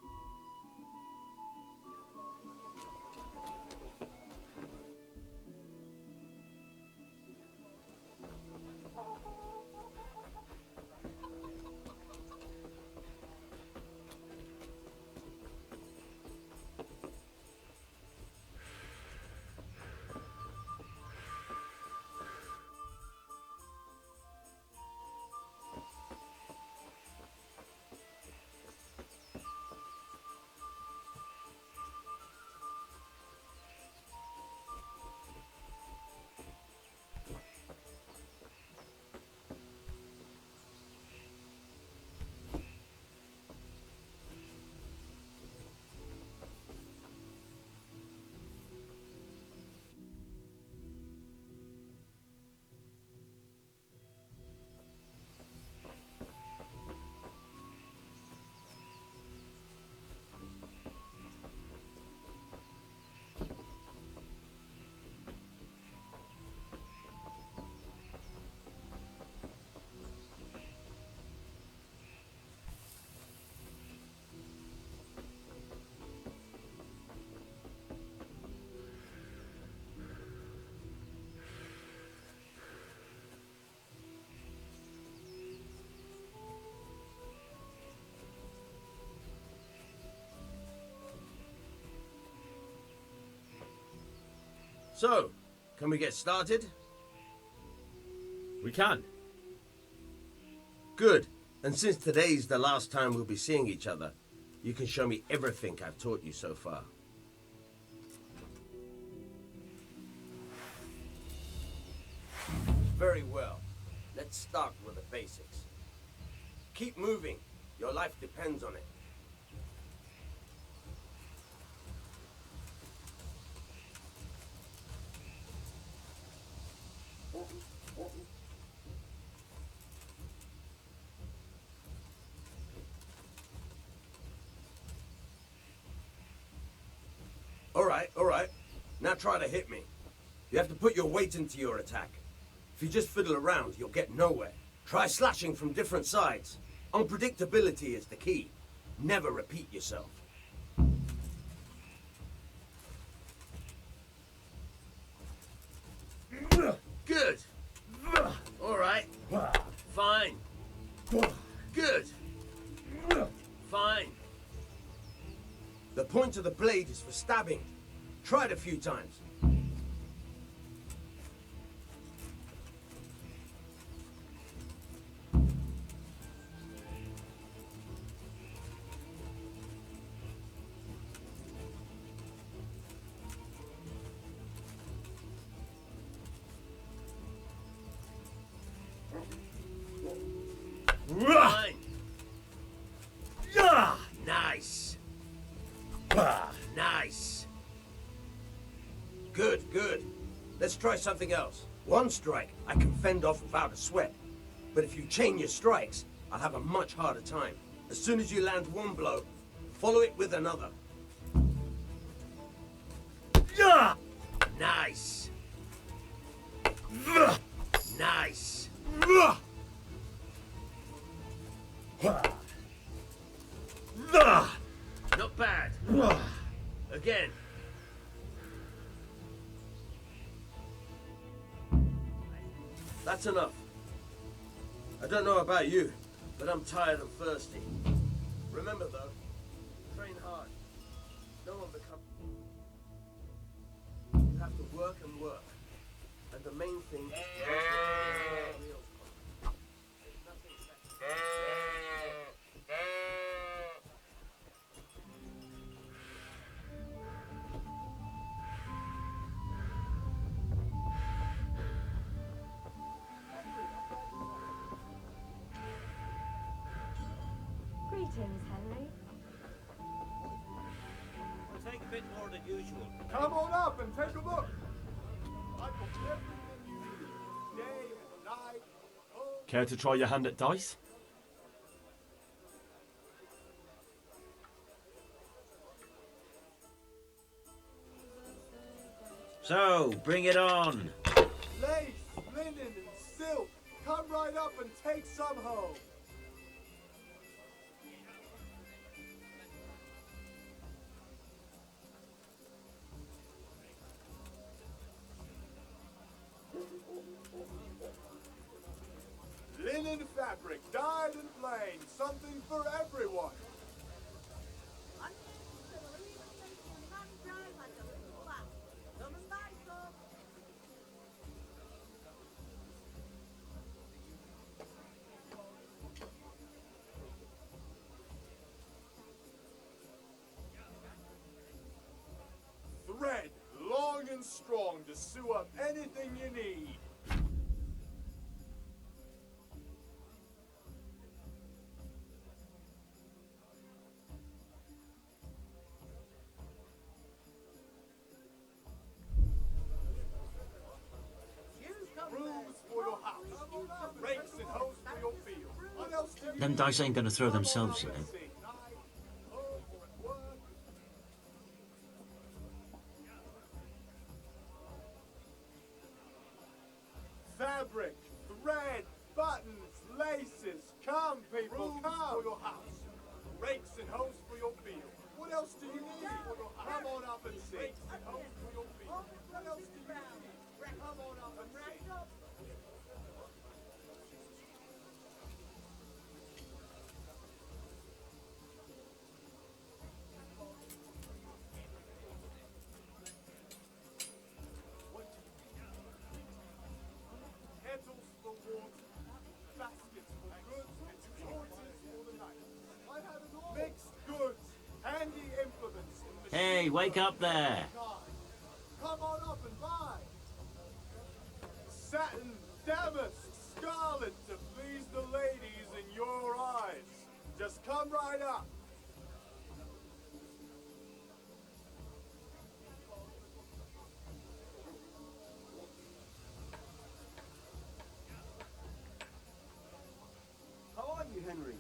[SPEAKER 19] So, can we get started?
[SPEAKER 6] We can.
[SPEAKER 19] Good. And since today's the last time we'll be seeing each other, you can show me everything I've taught you so far. Very well. Let's start with the basics. Keep moving. Your life depends on it. All right. Now try to hit me. You have to put your weight into your attack. If you just fiddle around, you'll get nowhere. Try slashing from different sides. Unpredictability is the key. Never repeat yourself. Good. All right. Fine. Good. Fine. The point of the blade is for stabbing. Try it a few times. Fine. Nice. Nice. Good. Let's try something else. One strike I can fend off without a sweat. But if you chain your strikes, I'll have a much harder time. As soon as you land one blow, follow it with another. Nice. Nice. Not bad. Again. That's enough. I don't know about you, but I'm tired and thirsty. Remember though, train hard. No one becomes... You have to work and work. And the main thing is real. There's nothing
[SPEAKER 3] Greetings, Henry.
[SPEAKER 17] We'll take a bit more than usual.
[SPEAKER 5] Come on up and take a look. I've got everything you need. Day and night.
[SPEAKER 7] Care to try your hand at dice?
[SPEAKER 22] So, bring it on.
[SPEAKER 5] Lace, linen, and silk. Come right up and take some home. Linen fabric, dyed and plain, something for everyone. Thread, long and strong to sew up anything you need. Brooms for your house, rakes and hoes for your field. What else do you
[SPEAKER 22] Them dice ain't gonna throw themselves, you know.
[SPEAKER 5] Fabric, thread, buttons, laces. Come, people, come. For your house. Rakes and hoes for your field. What else do you need? Come on up and see. Rakes and hoes for your field. What else do you need? Come on up and see. Kettles for water, baskets for goods, and torches for the night. I have it all. Mixed goods, handy implements, and machines.
[SPEAKER 22] Hey, wake up there.
[SPEAKER 5] Come on up and buy. Satin, damask, scarlet to please the ladies in your eyes. Just come right up.
[SPEAKER 17] How are you, Henry?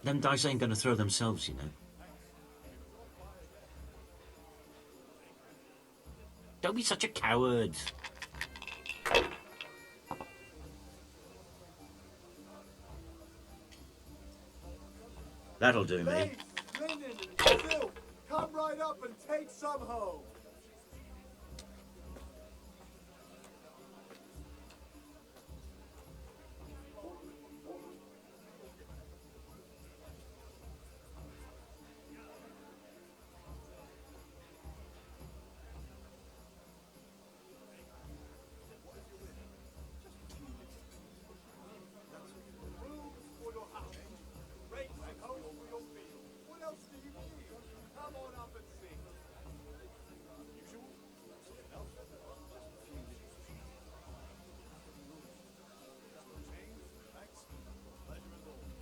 [SPEAKER 22] Them dice ain't gonna throw themselves, you know. Don't be such a coward. That'll do me.
[SPEAKER 5] Lace, linen, and silk. Come right up and take some home. Brooms for your house, rakes and hoes for your field. What else do you need? Come on up and see. Usual? Something else? Just a few minutes. Change? Thanks. Pleasure as always.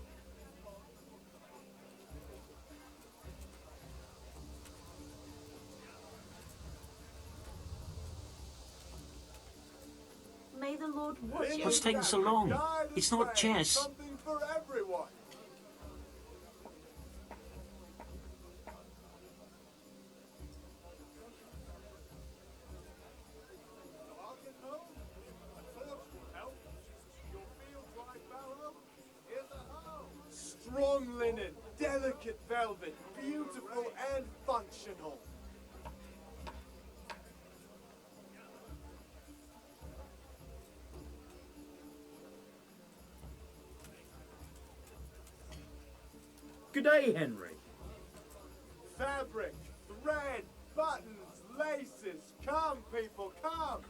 [SPEAKER 18] May the Lord watch you.
[SPEAKER 22] What's taking so long? It's not chess.
[SPEAKER 5] Something for everyone. Delicate velvet, beautiful and functional.
[SPEAKER 11] Good day, Henry.
[SPEAKER 5] Fabric, thread, buttons, laces. Come, people, come.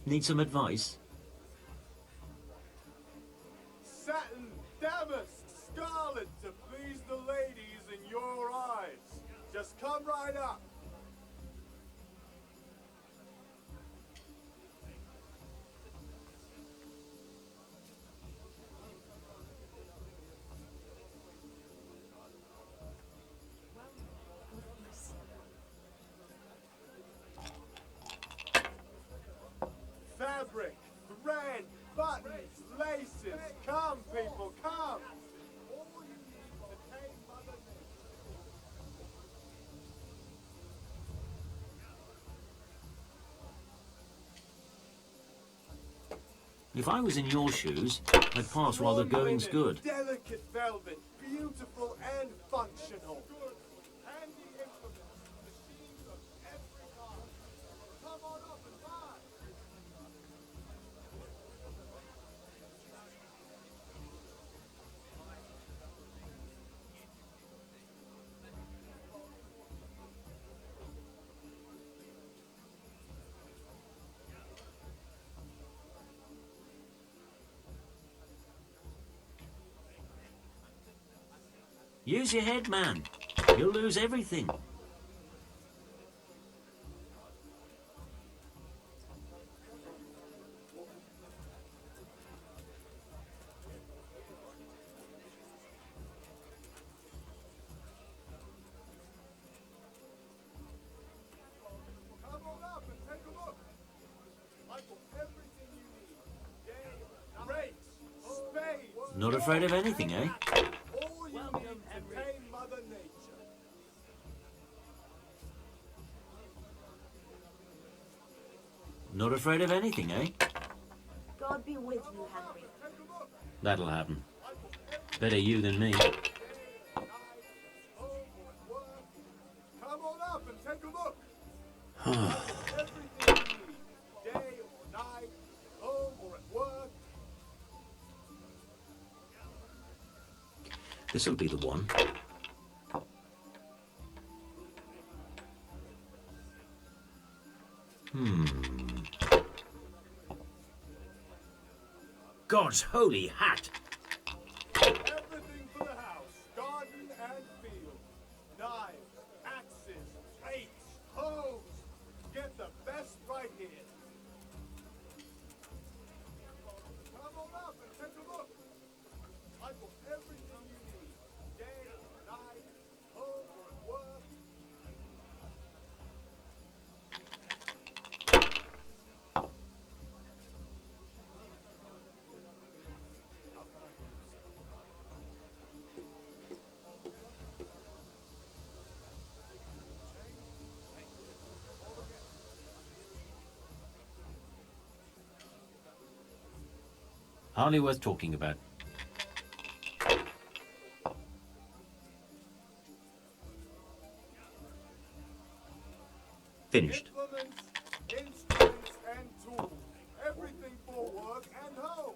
[SPEAKER 22] Need some advice?
[SPEAKER 5] Satin, damask, scarlet to please the ladies in your eyes. Just come right up. Fabric, thread, buttons, laces. Come, people, come. All you need to tame Mother
[SPEAKER 22] If I was in your shoes, I'd pass while the
[SPEAKER 5] Strong
[SPEAKER 22] going's
[SPEAKER 5] linen,
[SPEAKER 22] good.
[SPEAKER 5] Delicate velvet, beautiful and functional. Handy implements, machines of every kind. Come on up and buy.
[SPEAKER 22] Use your head, man. You'll lose everything.
[SPEAKER 5] Come on up and take a look. I've got everything you need. Game, rakes, spades.
[SPEAKER 22] Not afraid of anything, eh?
[SPEAKER 5] All you need to tame Mother Nature.
[SPEAKER 22] Not afraid of anything, eh?
[SPEAKER 18] God be with you, Henry.
[SPEAKER 22] That'll happen. Better you than me.
[SPEAKER 5] Come on up and take a look. Everything you need, day or night, home or at work.
[SPEAKER 22] This'll be the one.
[SPEAKER 11] God's holy hat!
[SPEAKER 5] Everything for the house, garden and field. Knives, axes, rakes, hoes. Get the best right here. Come on up and take a look. I've got everything you need. Day or night, home or at work.
[SPEAKER 22] Hardly worth talking about. Finished.
[SPEAKER 5] Implements, instruments, and tools. Everything for work and home.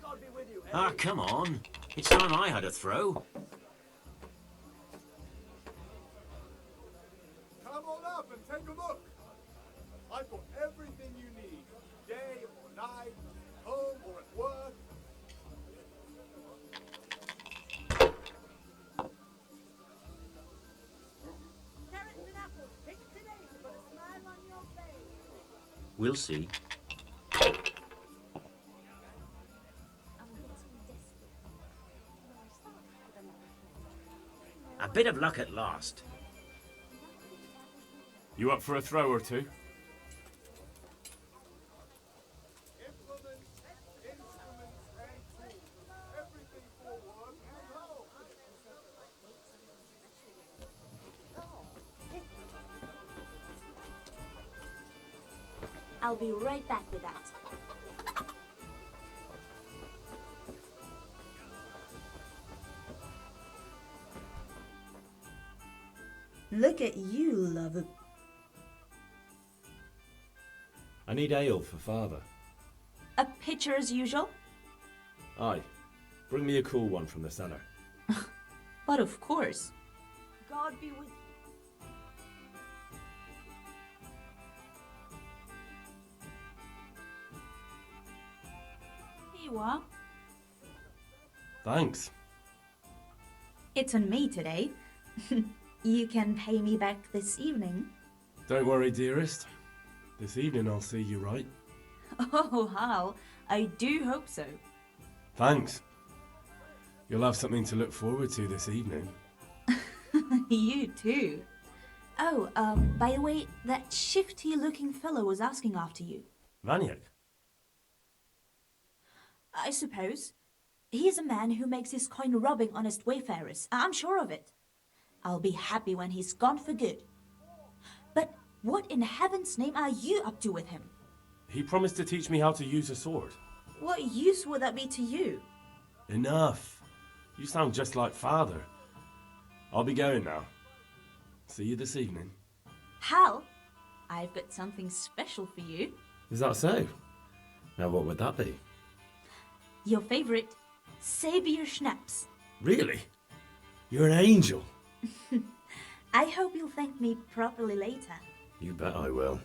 [SPEAKER 21] God be with you, Henry.
[SPEAKER 22] Ah, come on. It's time I had a throw.
[SPEAKER 5] Come on up and take a look. I've got everything you need. Day or night, home or at work.
[SPEAKER 21] Carrots and apples picked today to put a smile on your face.
[SPEAKER 22] We'll see. bit of luck at last.
[SPEAKER 7] You up for a throw or two?
[SPEAKER 5] Implements, instruments, and tools. Everything forward and hold.
[SPEAKER 18] I'll be right back with that.
[SPEAKER 1] Look at you, lover.
[SPEAKER 6] I need ale for father.
[SPEAKER 18] A pitcher as usual?
[SPEAKER 6] Aye. Bring me a cool one from the cellar.
[SPEAKER 1] But of course.
[SPEAKER 18] God be with you. What?
[SPEAKER 7] Thanks.
[SPEAKER 1] It's on me today. You can pay me back this evening.
[SPEAKER 7] Don't worry, dearest. This evening I'll see you right.
[SPEAKER 1] Oh, Hal, I do hope so.
[SPEAKER 7] Thanks. You'll have something to look forward to this evening.
[SPEAKER 1] You too. Oh, by the way, that shifty-looking fellow was asking after you.
[SPEAKER 7] Vaniak?
[SPEAKER 18] I suppose. He's a man who makes his coin robbing honest wayfarers. I'm sure of it. I'll be happy when he's gone for good. But what in heaven's name are you up to with him?
[SPEAKER 7] He promised to teach me how to use a sword.
[SPEAKER 1] What use would that be to you?
[SPEAKER 7] Enough. You sound just like father. I'll be going now. See you this evening.
[SPEAKER 1] Hal, I've got something special for you.
[SPEAKER 6] Is that so? Now what would that be?
[SPEAKER 18] Your favorite Savior Schnapps.
[SPEAKER 6] Really? You're an angel.
[SPEAKER 18] I hope you'll thank me properly later.
[SPEAKER 6] You bet I will.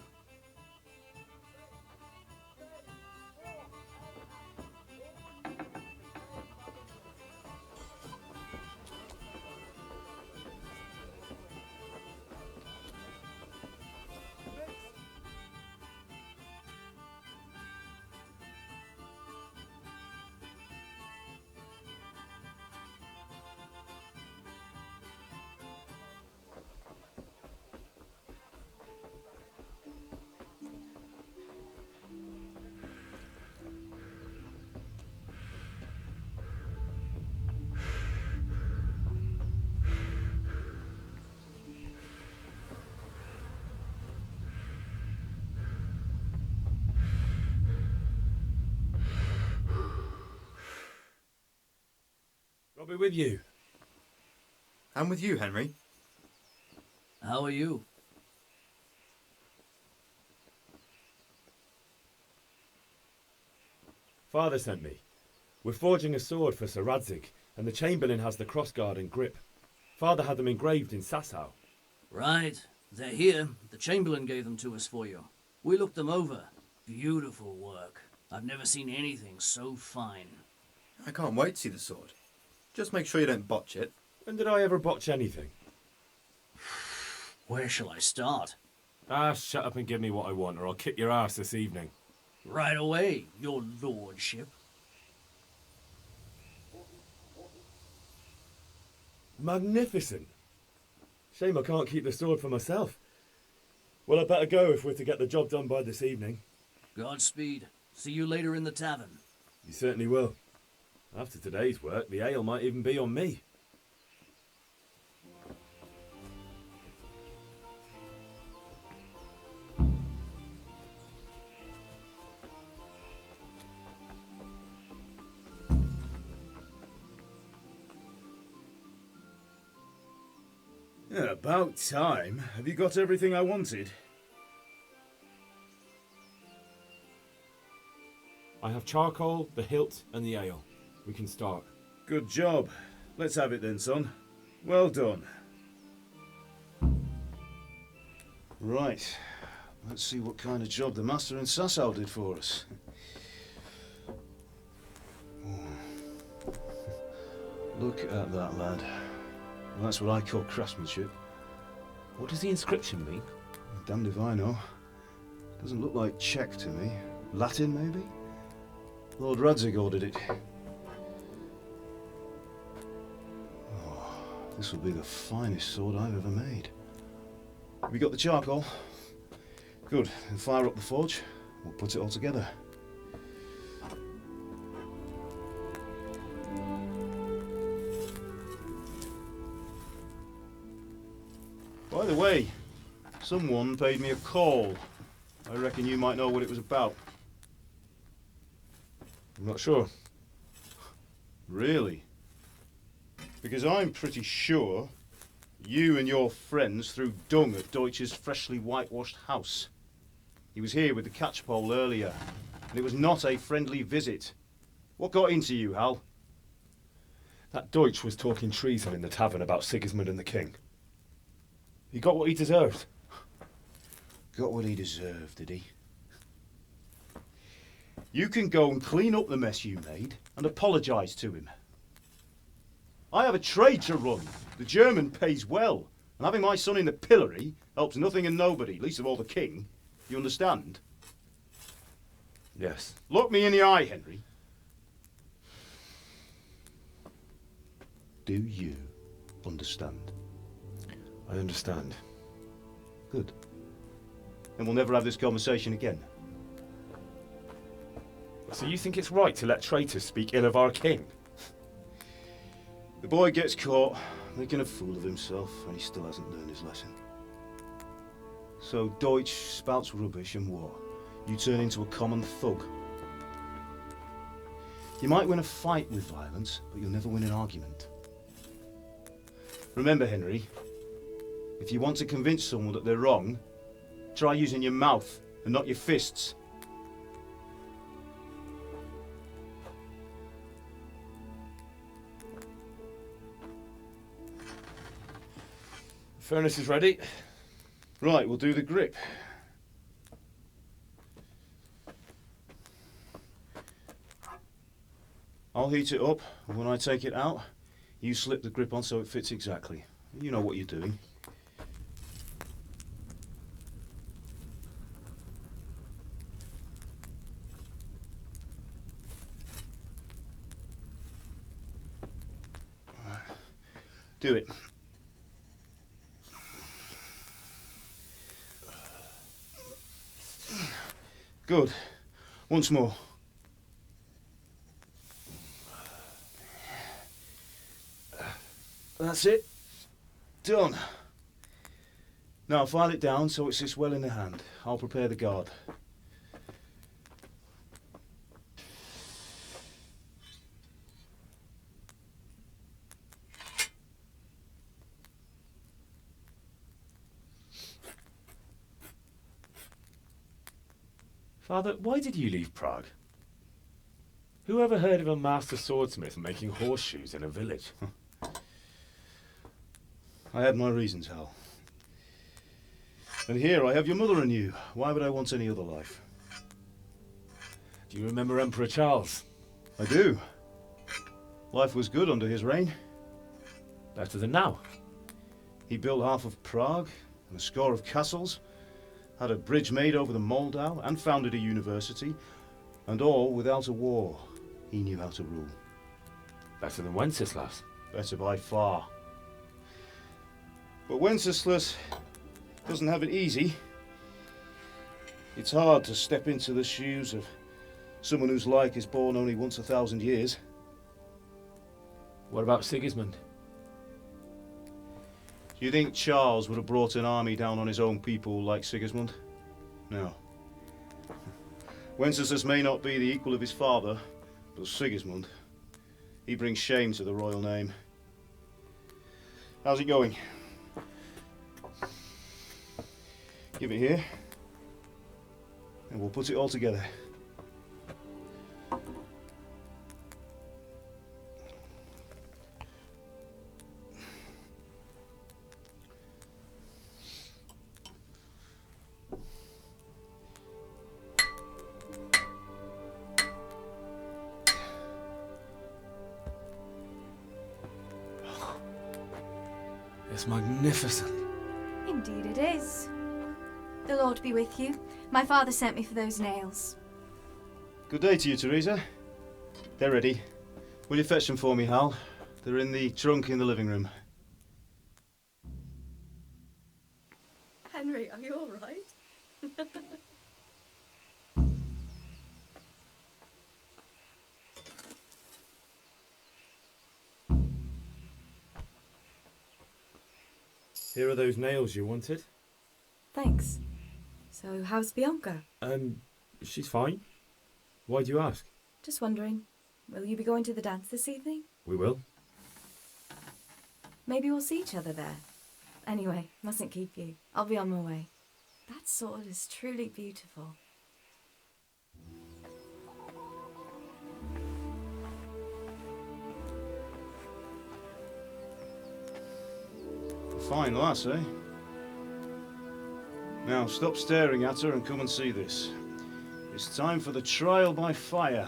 [SPEAKER 6] I'll be with you.
[SPEAKER 3] I'm with you, Henry.
[SPEAKER 23] How are you?
[SPEAKER 6] Father sent me. We're forging a sword for Sir Radzig, and the Chamberlain has the crossguard and grip. Father had them engraved in Sasau.
[SPEAKER 23] Right. They're here. The Chamberlain gave them to us for you. We looked them over. Beautiful work. I've never seen anything so fine.
[SPEAKER 3] I can't wait to see the sword. Just make sure you don't botch it.
[SPEAKER 6] When did I ever botch anything?
[SPEAKER 23] Where shall I start?
[SPEAKER 7] Shut up and give me what I want, or I'll kick your ass this evening.
[SPEAKER 23] Right away, your lordship.
[SPEAKER 6] Magnificent. Shame I can't keep the sword for myself. Well, I'd better go if we're to get the job done by this evening.
[SPEAKER 23] Godspeed. See you later in the tavern.
[SPEAKER 6] You certainly will. After today's work, the ale might even be on me.
[SPEAKER 2] Yeah, about time. Have you got everything I wanted?
[SPEAKER 6] I have charcoal, the hilt, and the ale. We can start.
[SPEAKER 2] Good job. Let's have it then, son. Well done. Right. Let's see what kind of job the master in Sasau did for us. Look at that, lad. Well, that's what I call craftsmanship.
[SPEAKER 6] What does the inscription mean?
[SPEAKER 2] Damned if I know. Doesn't look like Czech to me. Latin, maybe? Lord Radzig ordered it. Oh, This will be the finest sword I've ever made. Have you got the charcoal? Good. Then fire up the forge. We'll put it all together. By the way, someone paid me a call. I reckon you might know what it was about.
[SPEAKER 6] I'm not sure.
[SPEAKER 2] Really? Because I'm pretty sure you and your friends threw dung at Deutsch's freshly whitewashed house. He was here with the catchpole earlier, and it was not a friendly visit. What got into you, Hal?
[SPEAKER 6] That Deutsch was talking treason in the tavern about Sigismund and the king. He got what he deserved.
[SPEAKER 2] Got what he deserved, did he? You can go and clean up the mess you made and apologise to him. I have a trade to run. The German pays well, and having my son in the pillory helps nothing and nobody, least of all the king. You understand?
[SPEAKER 6] Yes.
[SPEAKER 2] Look me in the eye, Henry. Do you understand?
[SPEAKER 6] I understand.
[SPEAKER 2] Good. Then we'll never have this conversation again.
[SPEAKER 6] So you think it's right to let traitors speak ill of our king?
[SPEAKER 2] The boy gets caught making a fool of himself, and he still hasn't learned his lesson. So Deutsch spouts rubbish, and what? You turn into a common thug. You might win a fight with violence, but you'll never win an argument. Remember, Henry, if you want to convince someone that they're wrong, try using your mouth and not your fists.
[SPEAKER 6] Furnace is ready.
[SPEAKER 2] Right, we'll do the grip. I'll heat it up, and when I take it out, you slip the grip on so it fits exactly. You know what you're doing. Do it. Good. Once more. That's it. Done. Now file it down so it sits well in the hand. I'll prepare the guard.
[SPEAKER 6] Father, why did you leave Prague? Who ever heard of a master swordsmith making horseshoes in a village?
[SPEAKER 2] I had my reasons, Hal. And here I have your mother and you. Why would I want any other life?
[SPEAKER 6] Do you remember Emperor Charles?
[SPEAKER 2] I do. Life was good under his reign.
[SPEAKER 6] Better than now.
[SPEAKER 2] He built half of Prague and a score of castles, had a bridge made over the Moldau, and founded a university, and all without a war. He knew how to rule.
[SPEAKER 6] Better than Wenceslas.
[SPEAKER 2] Better by far. But Wenceslas doesn't have it easy. It's hard to step into the shoes of someone whose like is born only once 1,000 years.
[SPEAKER 6] What about Sigismund?
[SPEAKER 2] Do you think Charles would have brought an army down on his own people like Sigismund? No. Wenceslas may not be the equal of his father, but Sigismund, he brings shame to the royal name. How's it going? Give it here, and we'll put it all together.
[SPEAKER 6] It's magnificent.
[SPEAKER 8] Indeed it is. The Lord be with you. My father sent me for those nails.
[SPEAKER 2] Good day to you, Teresa. They're ready. Will you fetch them for me, Hal? They're in the trunk in the living room.
[SPEAKER 6] Here are those nails you wanted.
[SPEAKER 9] Thanks. So, how's Bianca?
[SPEAKER 6] She's fine. Why do you ask?
[SPEAKER 9] Just wondering, will you be going to the dance this evening?
[SPEAKER 6] We will.
[SPEAKER 9] Maybe we'll see each other there. Anyway, mustn't keep you. I'll be on my way. That sword is truly beautiful.
[SPEAKER 2] Fine lass, eh? Now, stop staring at her and come and see this. It's time for the trial by fire.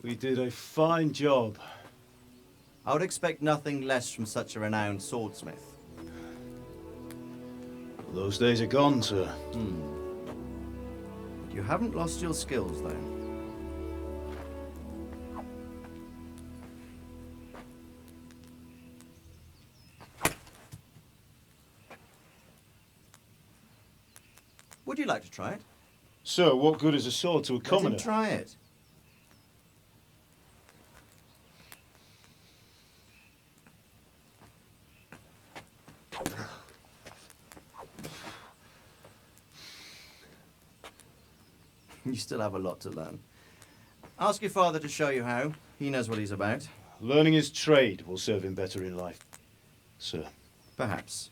[SPEAKER 2] We did a fine job.
[SPEAKER 3] I would expect nothing less from such a renowned swordsmith.
[SPEAKER 2] Those days are gone, sir.
[SPEAKER 3] You haven't lost your skills, though. Would you like to try it?
[SPEAKER 2] Sir, what good is a sword to a commoner?
[SPEAKER 3] Let him try it. You still have a lot to learn. Ask your father to show you how. He knows what he's about.
[SPEAKER 2] Learning his trade will serve him better in life, sir.
[SPEAKER 3] Perhaps.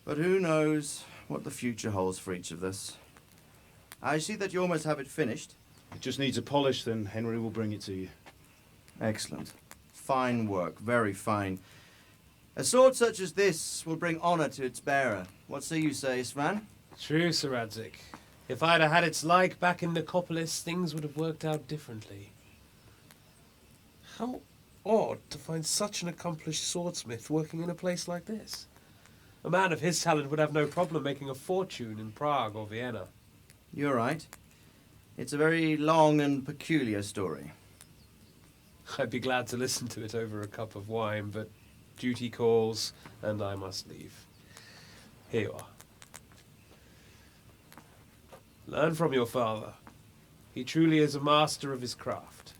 [SPEAKER 3] But who knows what the future holds for each of us. I see that you almost have it finished.
[SPEAKER 2] It just needs a polish, then Henry will bring it to you.
[SPEAKER 3] Excellent. Fine work, very fine. A sword such as this will bring honour to its bearer. What say you, Svan?
[SPEAKER 11] True, Sir Radzik. If I'd have had its like back in Nicopolis, things would have worked out differently. How odd to find such an accomplished swordsmith working in a place like this. A man of his talent would have no problem making a fortune in Prague or Vienna.
[SPEAKER 3] You're right. It's a very long and peculiar story.
[SPEAKER 11] I'd be glad to listen to it over a cup of wine, but duty calls, and I must leave. Here you are. Learn from your father. He truly is a master of his craft.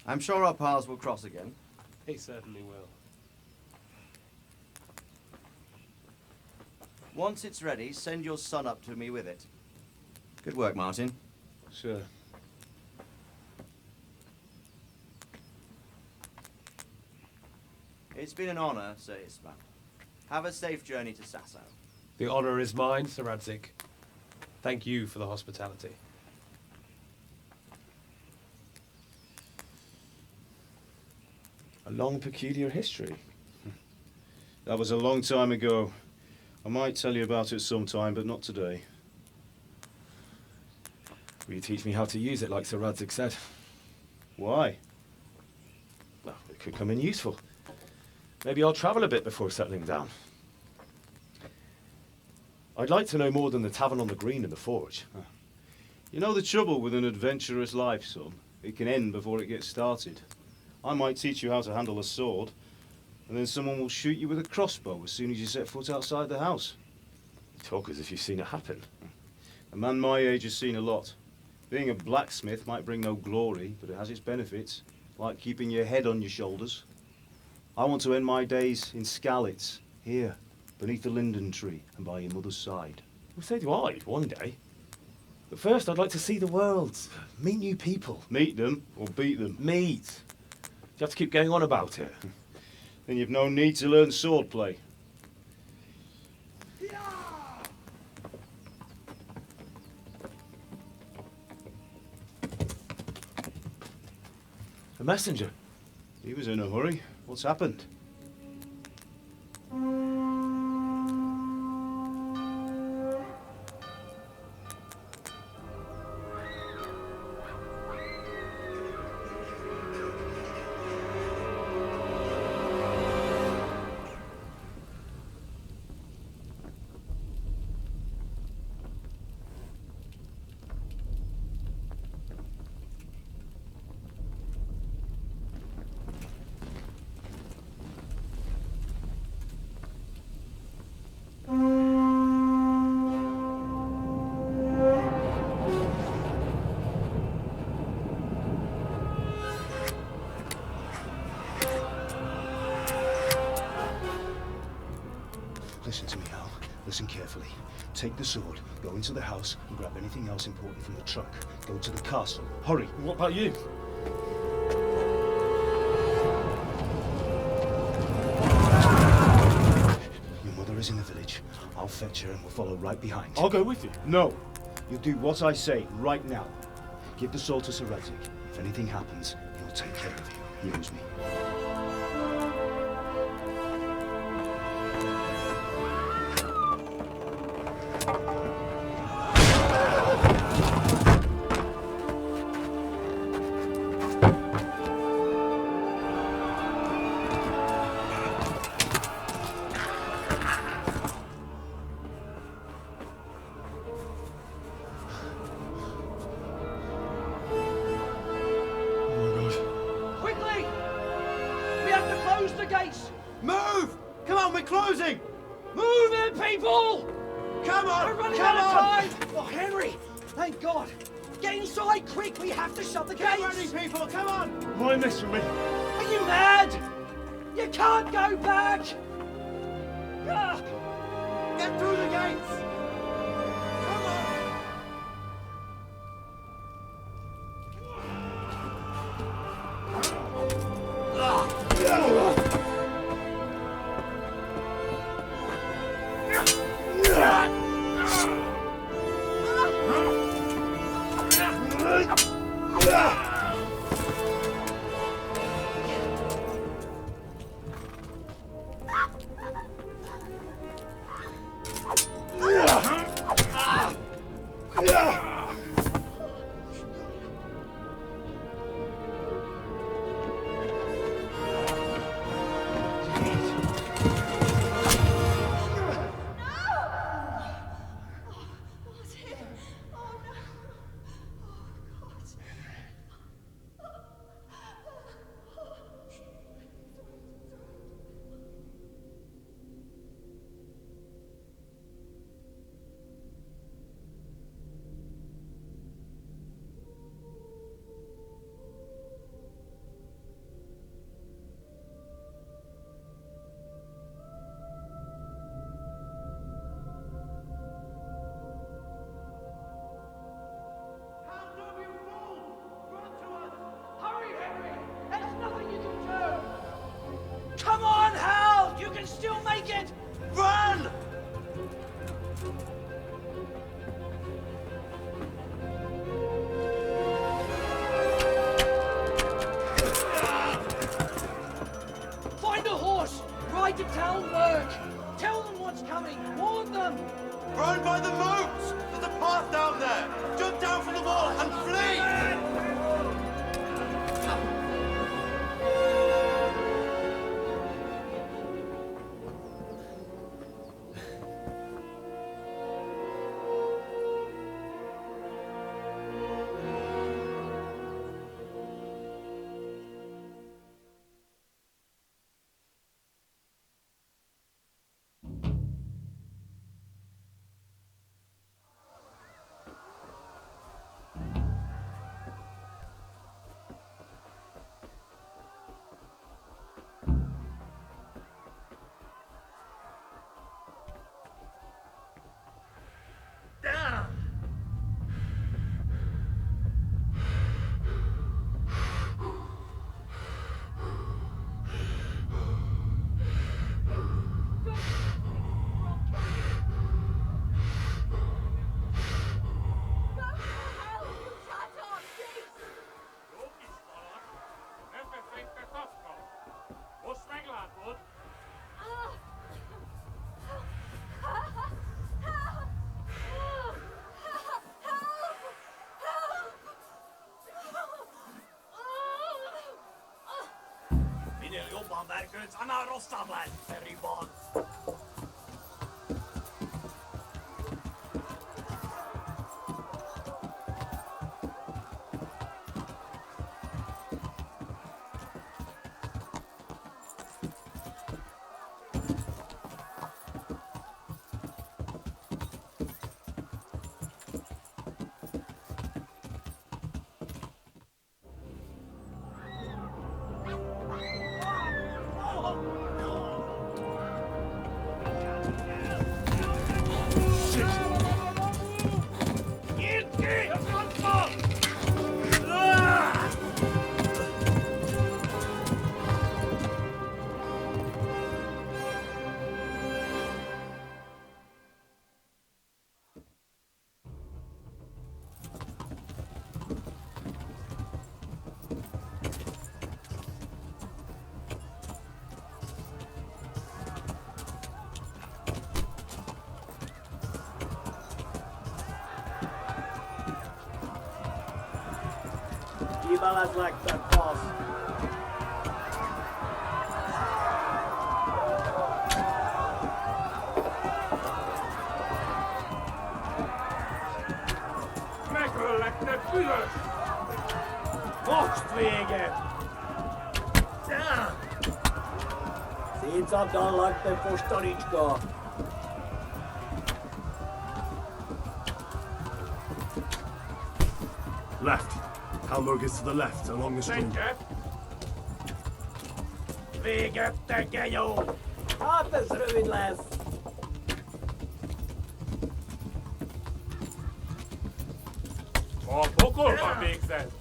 [SPEAKER 3] I'm sure our paths will cross again.
[SPEAKER 11] He certainly will.
[SPEAKER 3] Once it's ready, send your son up to me with it. Good work, Martin.
[SPEAKER 2] Sure.
[SPEAKER 3] It's been an honour, Sir Isman. Have a safe journey to Sasau.
[SPEAKER 11] The honour is mine, Sir Radzik. Thank you for the hospitality.
[SPEAKER 2] A long, peculiar history. That was a long time ago. I might tell you about it sometime, but not today.
[SPEAKER 6] Will you teach me how to use it, like Sir Radzik said?
[SPEAKER 2] Why?
[SPEAKER 6] Well, it could come in useful. Maybe I'll travel a bit before settling down. I'd like to know more than the tavern on the green and the forge.
[SPEAKER 2] You know the trouble with an adventurous life, son? It can end before it gets started. I might teach you how to handle a sword, and then someone will shoot you with a crossbow as soon as you set foot outside the house.
[SPEAKER 6] You talk as if you've seen it happen.
[SPEAKER 2] A man my age has seen a lot. Being a blacksmith might bring no glory, but it has its benefits, like keeping your head on your shoulders. I want to end my days in Skalitz, here, beneath the linden tree and by your mother's side.
[SPEAKER 6] Well, so do I, one day. But first, I'd like to see the world, meet new people.
[SPEAKER 2] Meet them or beat them?
[SPEAKER 6] Meet. You have to keep going on about it.
[SPEAKER 2] Then you've no need to learn swordplay.
[SPEAKER 6] A messenger.
[SPEAKER 2] He was in a hurry. What's happened? Listen carefully. Take the sword, go into the house, and grab anything else important from the trunk. Go to the castle. Hurry!
[SPEAKER 7] What about you?
[SPEAKER 2] Your mother is in the village. I'll fetch her and we'll follow right behind.
[SPEAKER 7] I'll go with you.
[SPEAKER 2] No! You'll do what I say right now. Give the sword to Sir Isaac. If anything happens, he'll take care of you. Use me.
[SPEAKER 21] Quickly! We have to close the gates!
[SPEAKER 3] Move! Come on, we're closing!
[SPEAKER 21] Move it, people!
[SPEAKER 3] Come on!
[SPEAKER 21] We're running
[SPEAKER 3] Come
[SPEAKER 21] out of
[SPEAKER 3] on!
[SPEAKER 21] time! Oh, Henry! Thank God! Get inside, quick! We have to shut the
[SPEAKER 3] Get
[SPEAKER 21] gates!
[SPEAKER 3] ready, people! Come on!
[SPEAKER 7] Why mess with me?
[SPEAKER 21] Are you mad? You can't go back! Ah!
[SPEAKER 3] Get through the gates! Come on!
[SPEAKER 21] Hurry, Henry! There's nothing you can do! Come on, Hal! You can still make it!
[SPEAKER 3] Run!
[SPEAKER 21] Find a horse! Ride to town work! Tell them what's coming! Warn them!
[SPEAKER 3] Run by the moat! There's a path down there! Jump down from the wall and flee!
[SPEAKER 20] Bergens, han har rostat very bad.
[SPEAKER 17] Ibalas like that, boss.
[SPEAKER 5] Megöllek büdös! Most vége!
[SPEAKER 17] Szétszabdallak, te postaricska!
[SPEAKER 7] Left. Halmurg is to the left, along the stream.
[SPEAKER 5] Véget, te genyó!
[SPEAKER 17] Hát ez rövid lesz!
[SPEAKER 5] A pokolban végzett!